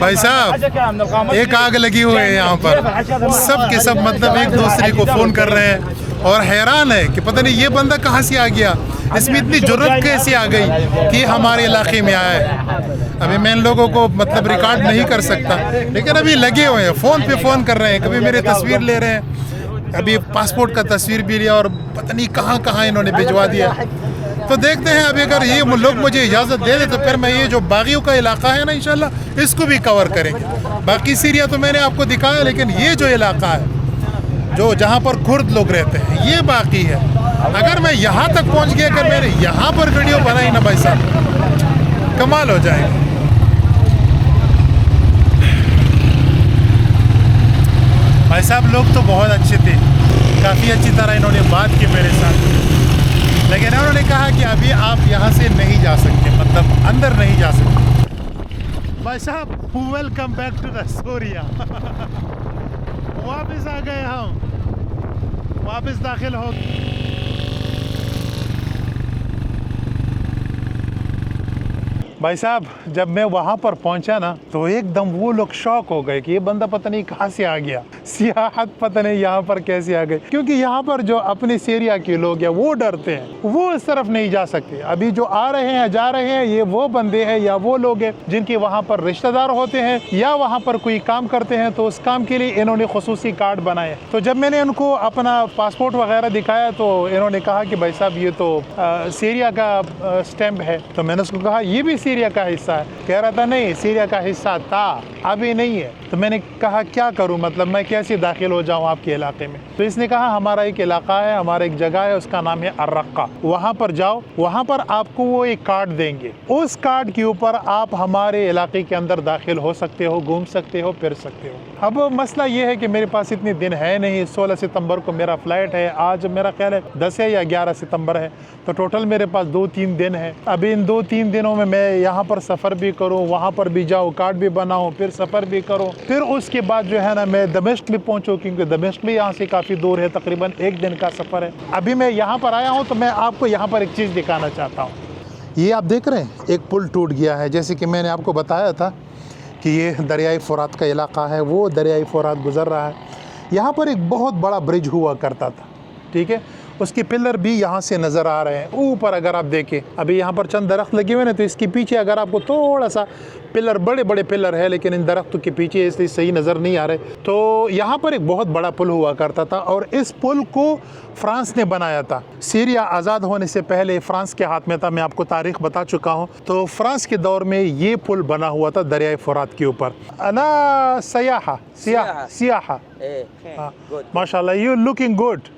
भाई साहब एक आग लगी हुई है यहाँ पर, सब के सब मतलब एक दूसरे को फ़ोन कर रहे हैं और हैरान है कि पता नहीं ये बंदा कहाँ से आ गया, इसमें इतनी ज़रूरत कैसे आ गई कि हमारे इलाके में आया है। अभी मैं इन लोगों को मतलब रिकॉर्ड नहीं कर सकता, लेकिन अभी लगे हुए हैं, फ़ोन पे फ़ोन कर रहे हैं, कभी मेरी तस्वीर ले रहे हैं, अभी पासपोर्ट का तस्वीर भी लिया और पता नहीं कहाँ इन्होंने भिजवा दिया। तो देखते हैं अभी अगर ये लोग मुझे इजाज़त दे दे तो फिर मैं ये जो बागियों का इलाका है ना इंशाल्लाह इसको भी कवर करेंगे। बाकी सीरिया तो मैंने आपको दिखाया, लेकिन ये जो इलाका है जो जहाँ पर कुर्द लोग रहते हैं ये बाकी है। अगर मैं यहाँ तक पहुँच गया, अगर मैंने यहाँ पर वीडियो बनाई ना भाई साहब कमाल हो जाएगा। भाई साहब लोग तो बहुत अच्छे थे, काफ़ी अच्छी तरह इन्होंने बात की मेरे साथ, लेकिन उन्होंने कहा कि अभी आप यहाँ से नहीं जा सकते, मतलब अंदर नहीं जा सकते। भाई साहब welcome back to the Suriya. वापस आ गए हम, वापस दाखिल हो। भाई साहब जब मैं वहाँ पर पहुँचा ना तो एकदम वो लोग शॉक हो गए कि ये बंदा पता नहीं कहाँ से आ गया, सियाहत पता नहीं यहाँ पर कैसे आ गई। क्योंकि यहाँ पर जो अपने सीरिया के लोग हैं वो डरते हैं, वो इस तरफ नहीं जा सकते। अभी जो आ रहे हैं जा रहे हैं ये वो बंदे हैं या वो लोग हैं जिनके वहाँ पर रिश्तेदार होते हैं या वहाँ पर कोई काम करते हैं, तो उस काम के लिए इन्होंने खुसूसी कार्ड बनाए। तो जब मैंने उनको अपना पासपोर्ट वगैरह दिखाया तो इन्होंने कहा कि भाई साहब ये तो सीरिया का स्टैम्प है। तो मैंने उसको कहा ये भी सीरिया का हिस्सा है। कह रहा था नहीं सीरिया का हिस्सा था, अभी नहीं है। तो मैंने कहा क्या करूं, मतलब मैं कैसे दाखिल हो जाऊं आपके इलाके में। तो इसने कहा हमारा एक इलाका है, हमारा एक जगह है, उसका नाम है अर्रक्का, वहाँ पर जाओ, वहाँ पर आपको वो एक कार्ड देंगे, उस कार्ड के ऊपर आप हमारे इलाके के अंदर दाखिल हो सकते हो, घूम सकते हो, फिर सकते हो। अब मसला ये है कि मेरे पास इतने दिन है नहीं, 16 सितंबर को मेरा फ़्लाइट है, आज मेरा ख्याल है 10 है या 11 सितंबर है, तो टोटल मेरे पास 2-3 दिन है। अभी इन 2-3 दिनों में मैं यहाँ पर सफ़र भी करूँ, वहाँ पर भी जाऊँ, कार्ड भी बनाऊँ, फिर सफ़र भी करूँ, फिर उसके बाद जो है ना मैं दमिश्क भी पहुँचूँ, क्योंकि दमिश्क भी यहाँ से काफ़ी दूर है, तकरीबन 1 दिन का सफ़र है। अभी मैं यहाँ पर आया हूँ तो मैं आपको यहाँ पर एक चीज़ दिखाना चाहता हूँ। ये आप देख रहे हैं एक पुल टूट गया है, जैसे कि मैंने आपको बताया था कि ये दरियाई फ़ुरात का इलाका है, वो दरियाई फ़ुरात गुज़र रहा है। यहाँ पर एक बहुत बड़ा ब्रिज हुआ करता था, ठीक है, उसके पिलर भी यहाँ से नज़र आ रहे हैं ऊपर। अगर आप देखें अभी यहाँ पर चंद दरख्त लगे हुए हैं, तो इसके पीछे अगर आपको थोड़ा सा पिलर, बड़े बड़े पिलर है, लेकिन इन दरख्तों के पीछे इसलिए सही नज़र नहीं आ रहे। तो यहाँ पर एक बहुत बड़ा पुल हुआ करता था और इस पुल को फ्रांस ने बनाया था। सीरिया आज़ाद होने से पहले फ्रांस के हाथ में था, मैं आपको तारीख़ बता चुका हूँ। तो फ्रांस के दौर में ये पुल बना हुआ था दरियाई फ़ुरात के ऊपर। अना सियाहा माशाल्लाह, you looking good.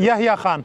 Yahya Khan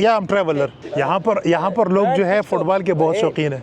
या ट्रैवलर। यहाँ पर लोग जो है फुटबॉल के बहुत शौकीन हैं।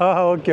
हाँ ओके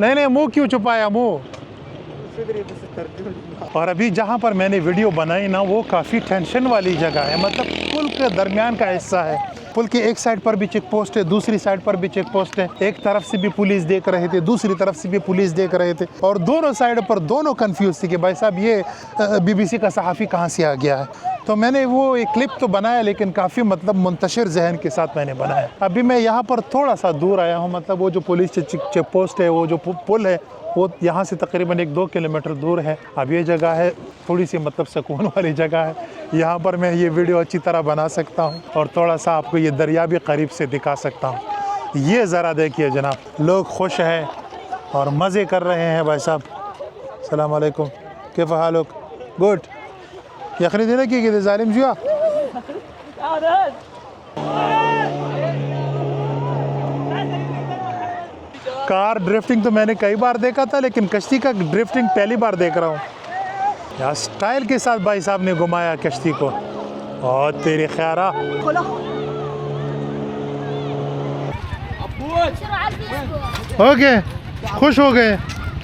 नहीं मुंह क्यों छुपाया मुंह? और अभी जहाँ पर मैंने वीडियो बनाई ना, वो काफ़ी टेंशन वाली जगह है, मतलब पुल के दरमियान का हिस्सा है। पुल के एक साइड पर भी चेक पोस्ट है, दूसरी साइड पर भी चेक पोस्ट है, एक तरफ से भी पुलिस देख रहे थे, दूसरी तरफ से भी पुलिस देख रहे थे, और दोनों साइड पर दोनों कंफ्यूज थे कि भाई साहब ये BBC का सहाफ़ी कहाँ से आ गया है। तो मैंने वो एक क्लिप तो बनाया, लेकिन काफ़ी मतलब मुंतशिर जहन के साथ मैंने बनाया। अभी मैं यहाँ पर थोड़ा सा दूर आया हूँ, मतलब वो जो पुलिस चेक पोस्ट है, वो जो पुल है, वो यहाँ से तकरीबन 1-2 किलोमीटर दूर है। अब ये जगह है थोड़ी सी मतलब सुकून वाली जगह है, यहाँ पर मैं ये वीडियो अच्छी तरह बना सकता हूँ और थोड़ा सा आपको ये दरिया भी करीब से दिखा सकता हूँ। ये ज़रा देखिए जनाब, लोग खुश हैं और मज़े कर रहे हैं। भाई साहब अस्सलाम वालेकुम, कैफ़ हालुक? गुड। यखनी देने की जालिम जुआ कार ड्रिफ्टिंग तो मैंने कई बार देखा था, लेकिन कश्ती का ड्रिफ्टिंग पहली बार देख रहा हूँ। यार स्टाइल के साथ भाई साहब ने घुमाया कश्ती को, और तेरे ख्यारा ओके, खुश हो गए।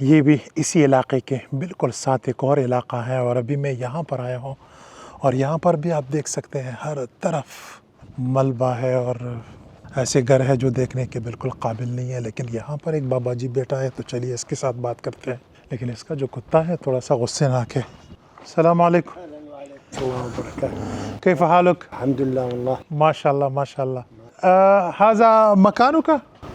ये भी इसी इलाके के बिल्कुल साथ एक और इलाका है, और अभी मैं यहाँ पर आया हूँ, और यहाँ पर भी आप देख सकते हैं हर तरफ मलबा है और ऐसे घर है जो देखने के बिल्कुल काबिल नहीं है। लेकिन यहाँ पर एक बाबा जी बैठा है, तो चलिए इसके साथ बात करते हैं। लेकिन इसका जो कुत्ता है थोड़ा सा गुस्से ना के। अस्सलाम वालेकुम। कैफ़ हालुक? अल्हम्दुलिल्लाह वल्लाह माशाल्लाह माशाल्लाह। हाज़ा मकानुका?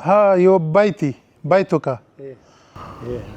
हाँ यो बैतुका।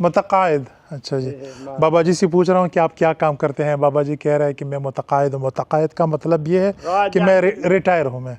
मुतकायद। अच्छा जी, बाबा जी से पूछ रहा हूँ कि आप क्या काम करते हैं। बाबा जी कह रहे हैं कि मैं मुतकायद हूँ। मुतकायद का मतलब ये है कि मैं रिटायर हूँ, मैं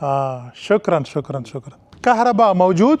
हाँ शुक्रन। कहरबा मौजूद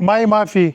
माई माफ़ी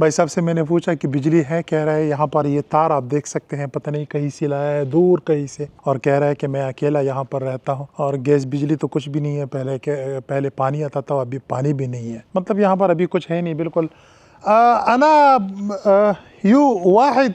भाई साहब से मैंने पूछा कि बिजली है, कह रहा है यहाँ पर ये तार आप देख सकते हैं, पता नहीं कहीं से लाया है, दूर कहीं से, और कह रहा है कि मैं अकेला यहाँ पर रहता हूँ और गैस बिजली तो कुछ भी नहीं है। पहले पानी आता था, अभी पानी भी नहीं है, मतलब यहाँ पर अभी कुछ है नहीं बिल्कुल। अना यू वाहिद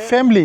फैमिली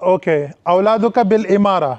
ओके, औलादुका बिल इमारा।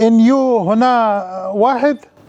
इन यू होना वाहिद.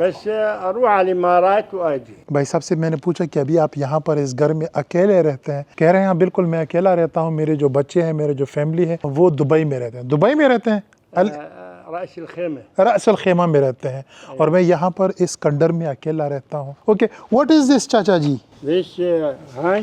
बस अरूह al इमारात वाजी। भाई साहब से मैंने पूछा कि अभी आप यहाँ पर इस घर में अकेले रहते हैं? कह रहे हैं हाँ बिल्कुल मैं अकेला रहता हूँ, मेरे जो बच्चे हैं, मेरे जो फैमिली है वो दुबई में रहते हैं। दुबई में रहते हैं, रअसल खेमा में रहते हैं, और मैं यहाँ पर इस खंडर में अकेला रहता हूँ। ओके, व्हाट इज दिस चाचा जी? दिस हाय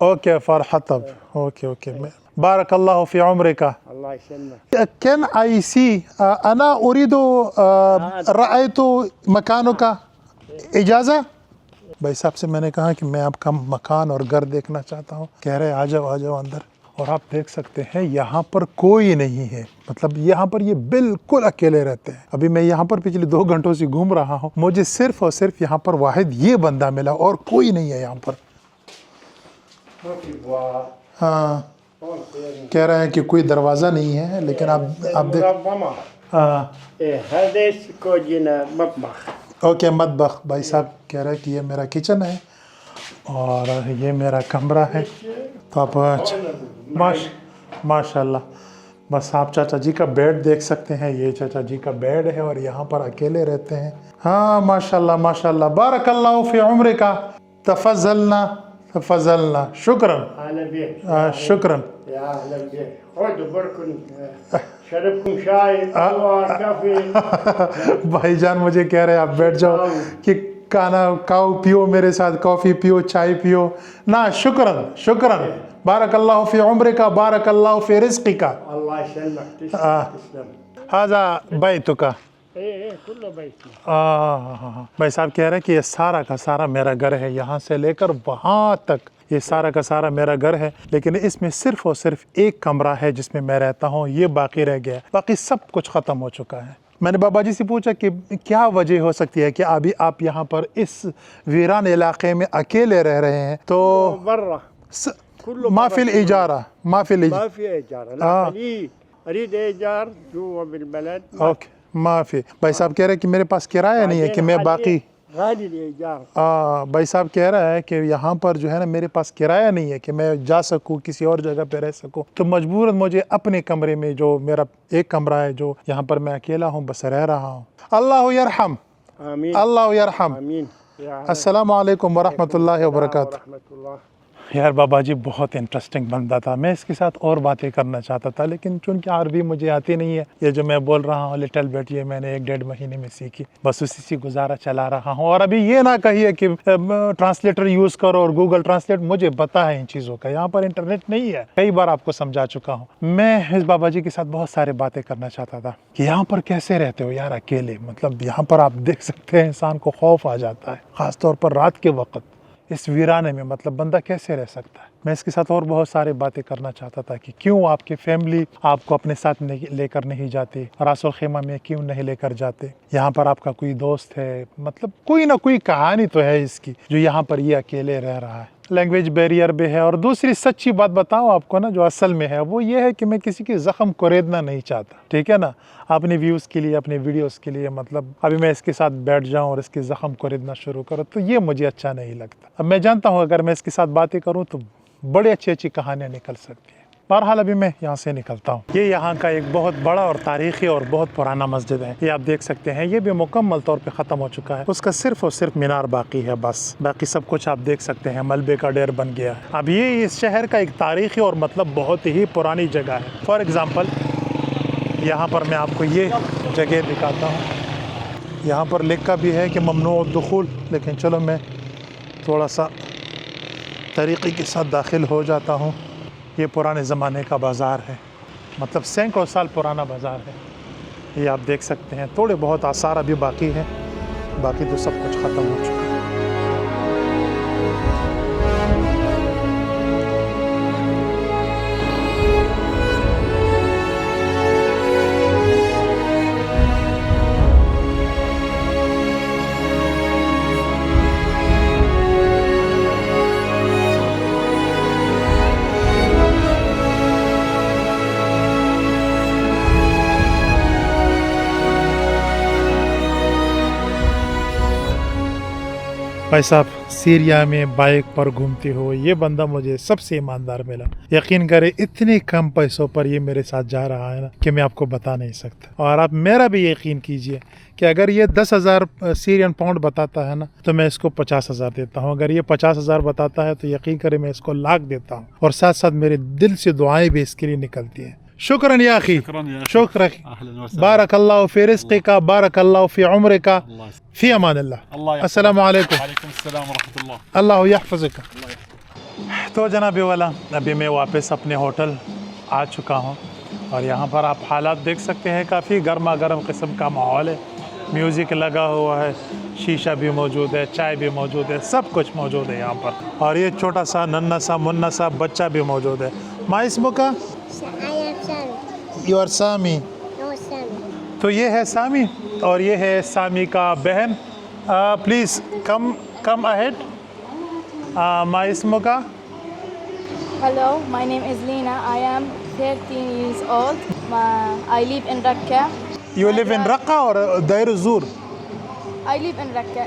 ओके फॉर हतब। ओके ओके, बारकल्लाहु फी उम्रिका। अल्लाह यसल्मक। कैन आई सी अना उरीदो रअयतु मकानों का इजाज़ा? भाई साहब से मैंने कहा कि मैं आपका मकान और घर देखना चाहता हूँ। कह रहे आ जाओ अंदर। और आप देख सकते हैं यहाँ पर कोई नहीं है, मतलब यहाँ पर ये बिल्कुल अकेले रहते हैं। अभी मैं यहाँ पर पिछले 2 घंटों से घूम रहा हूँ, मुझे सिर्फ और सिर्फ यहाँ पर वाहिद ये बंदा मिला और कोई नहीं है यहाँ पर। हाँ, कह रहे हैं कि कोई दरवाज़ा नहीं है, लेकिन आप देख। हाँ ओके, मतबख। भाई साहब कह रहे हैं कि ये मेरा किचन है और ये मेरा कमरा है। तो आप माशाल्लाह, बस आप चाचा जी का बेड देख सकते हैं। ये चाचा जी का बेड है और यहाँ पर अकेले रहते हैं। हाँ माशाल्लाह माशाल्लाह, बारकल्लाहु फी उम्रिका, तफज़लना तफज़लना, शुक्रन शुक्रन। भाईजान मुझे कह रहे हैं आप बैठ जाओ कि खाना खाओ, पियो मेरे साथ, कॉफ़ी पियो, चाय पियो ना। शुक्रन शुक्रन, बारकल्लाहु फी उम्रिका, बारकल्लाहु फी रिज़्क़िका। अल्लाह यसल्मक। हाज़ा बैतुका। कुल्लु भाई साहब कह रहे हैं कि ये सारा का सारा मेरा घर है, यहाँ से लेकर वहाँ तक ये सारा का सारा मेरा घर है, लेकिन इसमें सिर्फ और सिर्फ एक कमरा है जिसमें मैं रहता हूँ, ये बाकी रह गया, बाकी सब कुछ ख़त्म हो चुका है। मैंने बाबा जी से पूछा कि क्या वजह हो सकती है कि अभी आप यहाँ पर इस वीरान इलाके में अकेले रह रहे हैं? तो माफिल इजारा, माफिल इजारा, ओके माफ़ी। भाई साहब कह रहे हैं कि मेरे पास किराया नहीं है कि मैं बाकी। भाई साहब कह रहा है कि यहाँ पर जो है ना मेरे पास किराया नहीं है कि मैं जा सकूँ किसी और जगह पे रह सकूँ, तो मजबूरन मुझे अपने कमरे में, जो मेरा एक कमरा है जो यहाँ पर मैं अकेला हूँ, बस रह रहा हूँ। अल्लाह यरहम, अल्लाह यरहम। अस्सलामु अलैकुम वरहमतुल्लाहि वबरकातुहू। यार बाबा जी बहुत इंटरेस्टिंग बंदा था, मैं इसके साथ और बातें करना चाहता था, लेकिन चूंकि अरबी मुझे आती नहीं है, ये जो मैं बोल रहा हूँ लिटिल बिट, ये मैंने 1-1.5 महीने में सीखी, बस उसी से गुजारा चला रहा हूँ। और अभी ये ना कहिए कि ट्रांसलेटर यूज़ करो और गूगल ट्रांसलेट, मुझे पता है इन चीज़ों का, यहाँ पर इंटरनेट नहीं है, कई बार आपको समझा चुका हूँ। मैं इस बाबा जी के साथ बहुत सारे बातें करना चाहता था कि यहाँ पर कैसे रहते हो यार अकेले, मतलब यहाँ पर आप देख सकते हैं इंसान को खौफ आ जाता है, ख़ासतौर पर रात के वक्त इस वीराने में, मतलब बंदा कैसे रह सकता है। मैं इसके साथ और बहुत सारे बातें करना चाहता था कि क्यों आपकी फैमिली आपको अपने साथ लेकर नहीं जाती, रासुल खेमा में क्यों नहीं लेकर जाते, यहाँ पर आपका कोई दोस्त है, मतलब कोई ना कोई कहानी तो है इसकी जो यहाँ पर ये अकेले रह रहा है। लैंग्वेज बैरियर भी है, और दूसरी सच्ची बात बताऊँ आपको ना जो असल में है वो ये है कि मैं किसी की ज़ख्म को रेदना नहीं चाहता, ठीक है ना, अपने व्यूज़ के लिए, अपने वीडियोस के लिए, मतलब अभी मैं इसके साथ बैठ जाऊं और इसके ज़ख्म को रेदना शुरू करूं तो ये मुझे अच्छा नहीं लगता। अब मैं जानता हूं अगर मैं इसके साथ बातें करूं तो बड़ी अच्छी अच्छी कहानियाँ निकल सकती हैं। बहरहाल अभी मैं यहाँ से निकलता हूँ। ये यहाँ का एक बहुत बड़ा और तारीख़ी और बहुत पुराना मस्जिद है, ये आप देख सकते हैं, ये भी मुकम्मल तौर पे ख़त्म हो चुका है, उसका सिर्फ और सिर्फ मीनार बाकी है, बस बाकी सब कुछ आप देख सकते हैं मलबे का ढेर बन गया है। अब ये इस शहर का एक तारीख़ी और मतलब बहुत ही पुरानी जगह है। फॉर एग्ज़ाम्पल यहाँ पर मैं आपको ये जगह दिखाता हूँ, यहाँ पर लिखा भी है कि ममनू दुखूल, लेकिन चलो मैं थोड़ा सा तरीक़े के साथ दाखिल हो जाता हूँ। ये पुराने ज़माने का बाज़ार है, मतलब सैकड़ों साल पुराना बाज़ार है, ये आप देख सकते हैं। थोड़े बहुत आसार अभी बाकी हैं, बाकी तो सब कुछ ख़त्म हो चुका है। भाई साहब सीरिया में बाइक पर घूमते हो, ये बंदा मुझे सबसे ईमानदार मिला। यकीन करे इतने कम पैसों पर ये मेरे साथ जा रहा है ना कि मैं आपको बता नहीं सकता। और आप मेरा भी यकीन कीजिए कि अगर ये 10,000 सीरियन पाउंड बताता है ना तो मैं इसको 50,000 देता हूँ। अगर ये 50,000 बताता है तो यकीन करे मैं इसको लाख देता हूँ। और साथ साथ मेरे दिल से दुआएं भी इसके लिए निकलती हैं। शुक्रन या अखी, शुक्र, बारक अल्लाह फी रिज़्क़िका, बारक अल्लाह फी उम्रिका, फी अमानिल्लाह। अस्सलामु अलैकुम। अल्लाह यहफ़ज़क। तो जनाबी वाला, अभी मैं वापस अपने होटल आ चुका हूँ और यहाँ पर आप हालात देख सकते हैं। काफ़ी गर्मा गर्म किस्म का माहौल है। म्यूज़िक लगा हुआ है, शीशा भी मौजूद है, चाय भी मौजूद है, सब कुछ मौजूद है यहाँ पर। और ये छोटा सा नन्ना सा मुन्ना सा बच्चा भी मौजूद है। माँ इसमो का योर सामी, तो ये है सामी और ये है सामी का बहन। Please come ahead. माँ इसमो का। Hello, my name is Lina. I am 13 years old. I live in Raqqa. You live in Raqqa or Deir el-Zur? I live in Raqqa.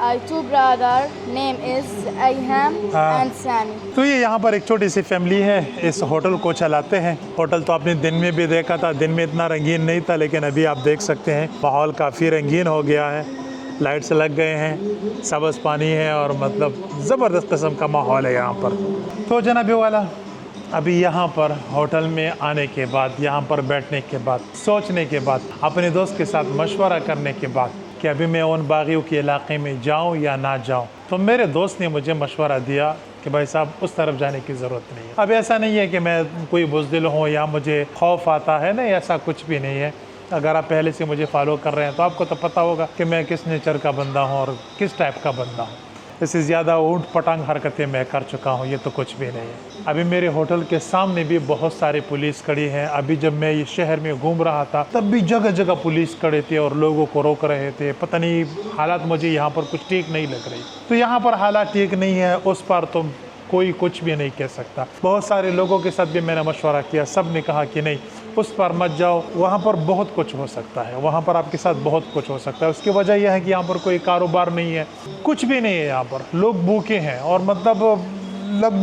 I two brother. Name is Ayham and Sami. तो ये यहाँ पर एक छोटी सी family है, इस hotel को चलाते हैं। होटल तो आपने दिन में भी देखा था, दिन में इतना रंगीन नहीं था, लेकिन अभी आप देख सकते हैं माहौल काफ़ी रंगीन हो गया है। लाइट्स लग गए हैं, सबज़ पानी है और मतलब ज़बरदस्त किस्म का माहौल है यहाँ पर। तो जनाबी वाला, अभी यहाँ पर होटल में आने के बाद, यहाँ पर बैठने के बाद, सोचने के बाद, अपने दोस्त के साथ मशवरा करने के बाद कि अभी मैं उन बागियों के इलाके में जाऊँ या ना जाऊँ, तो मेरे दोस्त ने मुझे मशवरा दिया कि भाई साहब उस तरफ जाने की ज़रूरत नहीं है। अब ऐसा नहीं है कि मैं कोई बुज़दिल हूँ या मुझे खौफ आता है, नहीं, ऐसा कुछ भी नहीं है। अगर आप पहले से मुझे फॉलो कर रहे हैं तो आपको तो पता होगा कि मैं किस नेचर का बंदा हूँ और किस टाइप का बंदा हूँ। इससे ज़्यादा ऊँट पटांग हरकतें मैं कर चुका हूँ, ये तो कुछ भी नहीं है। अभी मेरे होटल के सामने भी बहुत सारे पुलिस खड़ी हैं। अभी जब मैं ये शहर में घूम रहा था तब भी जगह जगह पुलिस खड़े थे और लोगों को रोक रहे थे। पता नहीं, हालात मुझे यहाँ पर कुछ ठीक नहीं लग रही। तो यहाँ पर हालात ठीक नहीं है, उस पर तो कोई कुछ भी नहीं कह सकता। बहुत सारे लोगों के साथ भी मैंने मशवरा किया, सब ने कहा कि नहीं, उस पर मत जाओ, वहाँ पर बहुत कुछ हो सकता है, वहाँ पर आपके साथ बहुत कुछ हो सकता है। उसकी वजह यह है कि यहाँ पर कोई कारोबार नहीं है, कुछ भी नहीं है यहाँ पर। लोग भूखे हैं और मतलब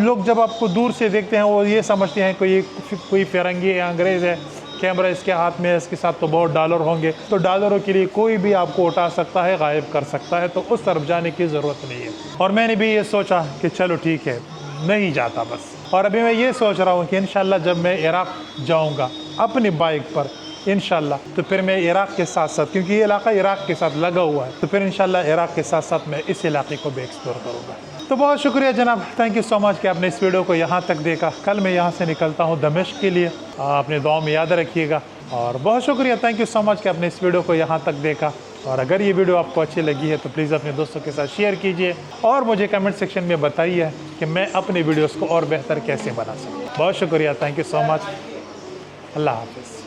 लोग जब आपको दूर से देखते हैं वो ये समझते हैं कोई फिरंगी है, अंग्रेज़ है, कैमरा इसके हाथ में है, इसके साथ तो बहुत डॉलर होंगे, तो डॉलरों के लिए कोई भी आपको उठा सकता है, गायब कर सकता है। तो उस तरफ जाने की ज़रूरत नहीं है। और मैंने भी ये सोचा कि चलो ठीक है, नहीं जाता बस। और अभी मैं ये सोच रहा हूँ कि इंशाल्लाह जब मैं इराक़ जाऊँगा अपनी बाइक पर इंशाल्लाह, तो फिर मैं इराक़ के साथ साथ, क्योंकि ये इलाका इराक़ के साथ लगा हुआ है, तो फिर इंशाल्लाह इराक़ के साथ साथ मैं इस इलाके को भी एक्सप्लोर करूँगा। तो बहुत शुक्रिया जनाब, थैंक यू सो मच कि आपने इस वीडियो को यहाँ तक देखा। कल मैं यहाँ से निकलता हूँ दमिश्क के लिए, अपने दुआ में याद रखिएगा। और बहुत शुक्रिया, थैंक यू सो मच कि आपने इस वीडियो को यहाँ तक देखा। और अगर ये वीडियो आपको अच्छी लगी है तो प्लीज़ अपने दोस्तों के साथ शेयर कीजिए और मुझे कमेंट सेक्शन में बताइए कि मैं अपने वीडियोस को और बेहतर कैसे बना सकूँ। बहुत शुक्रिया, थैंक यू सो मच। अल्लाह हाफ़िज़।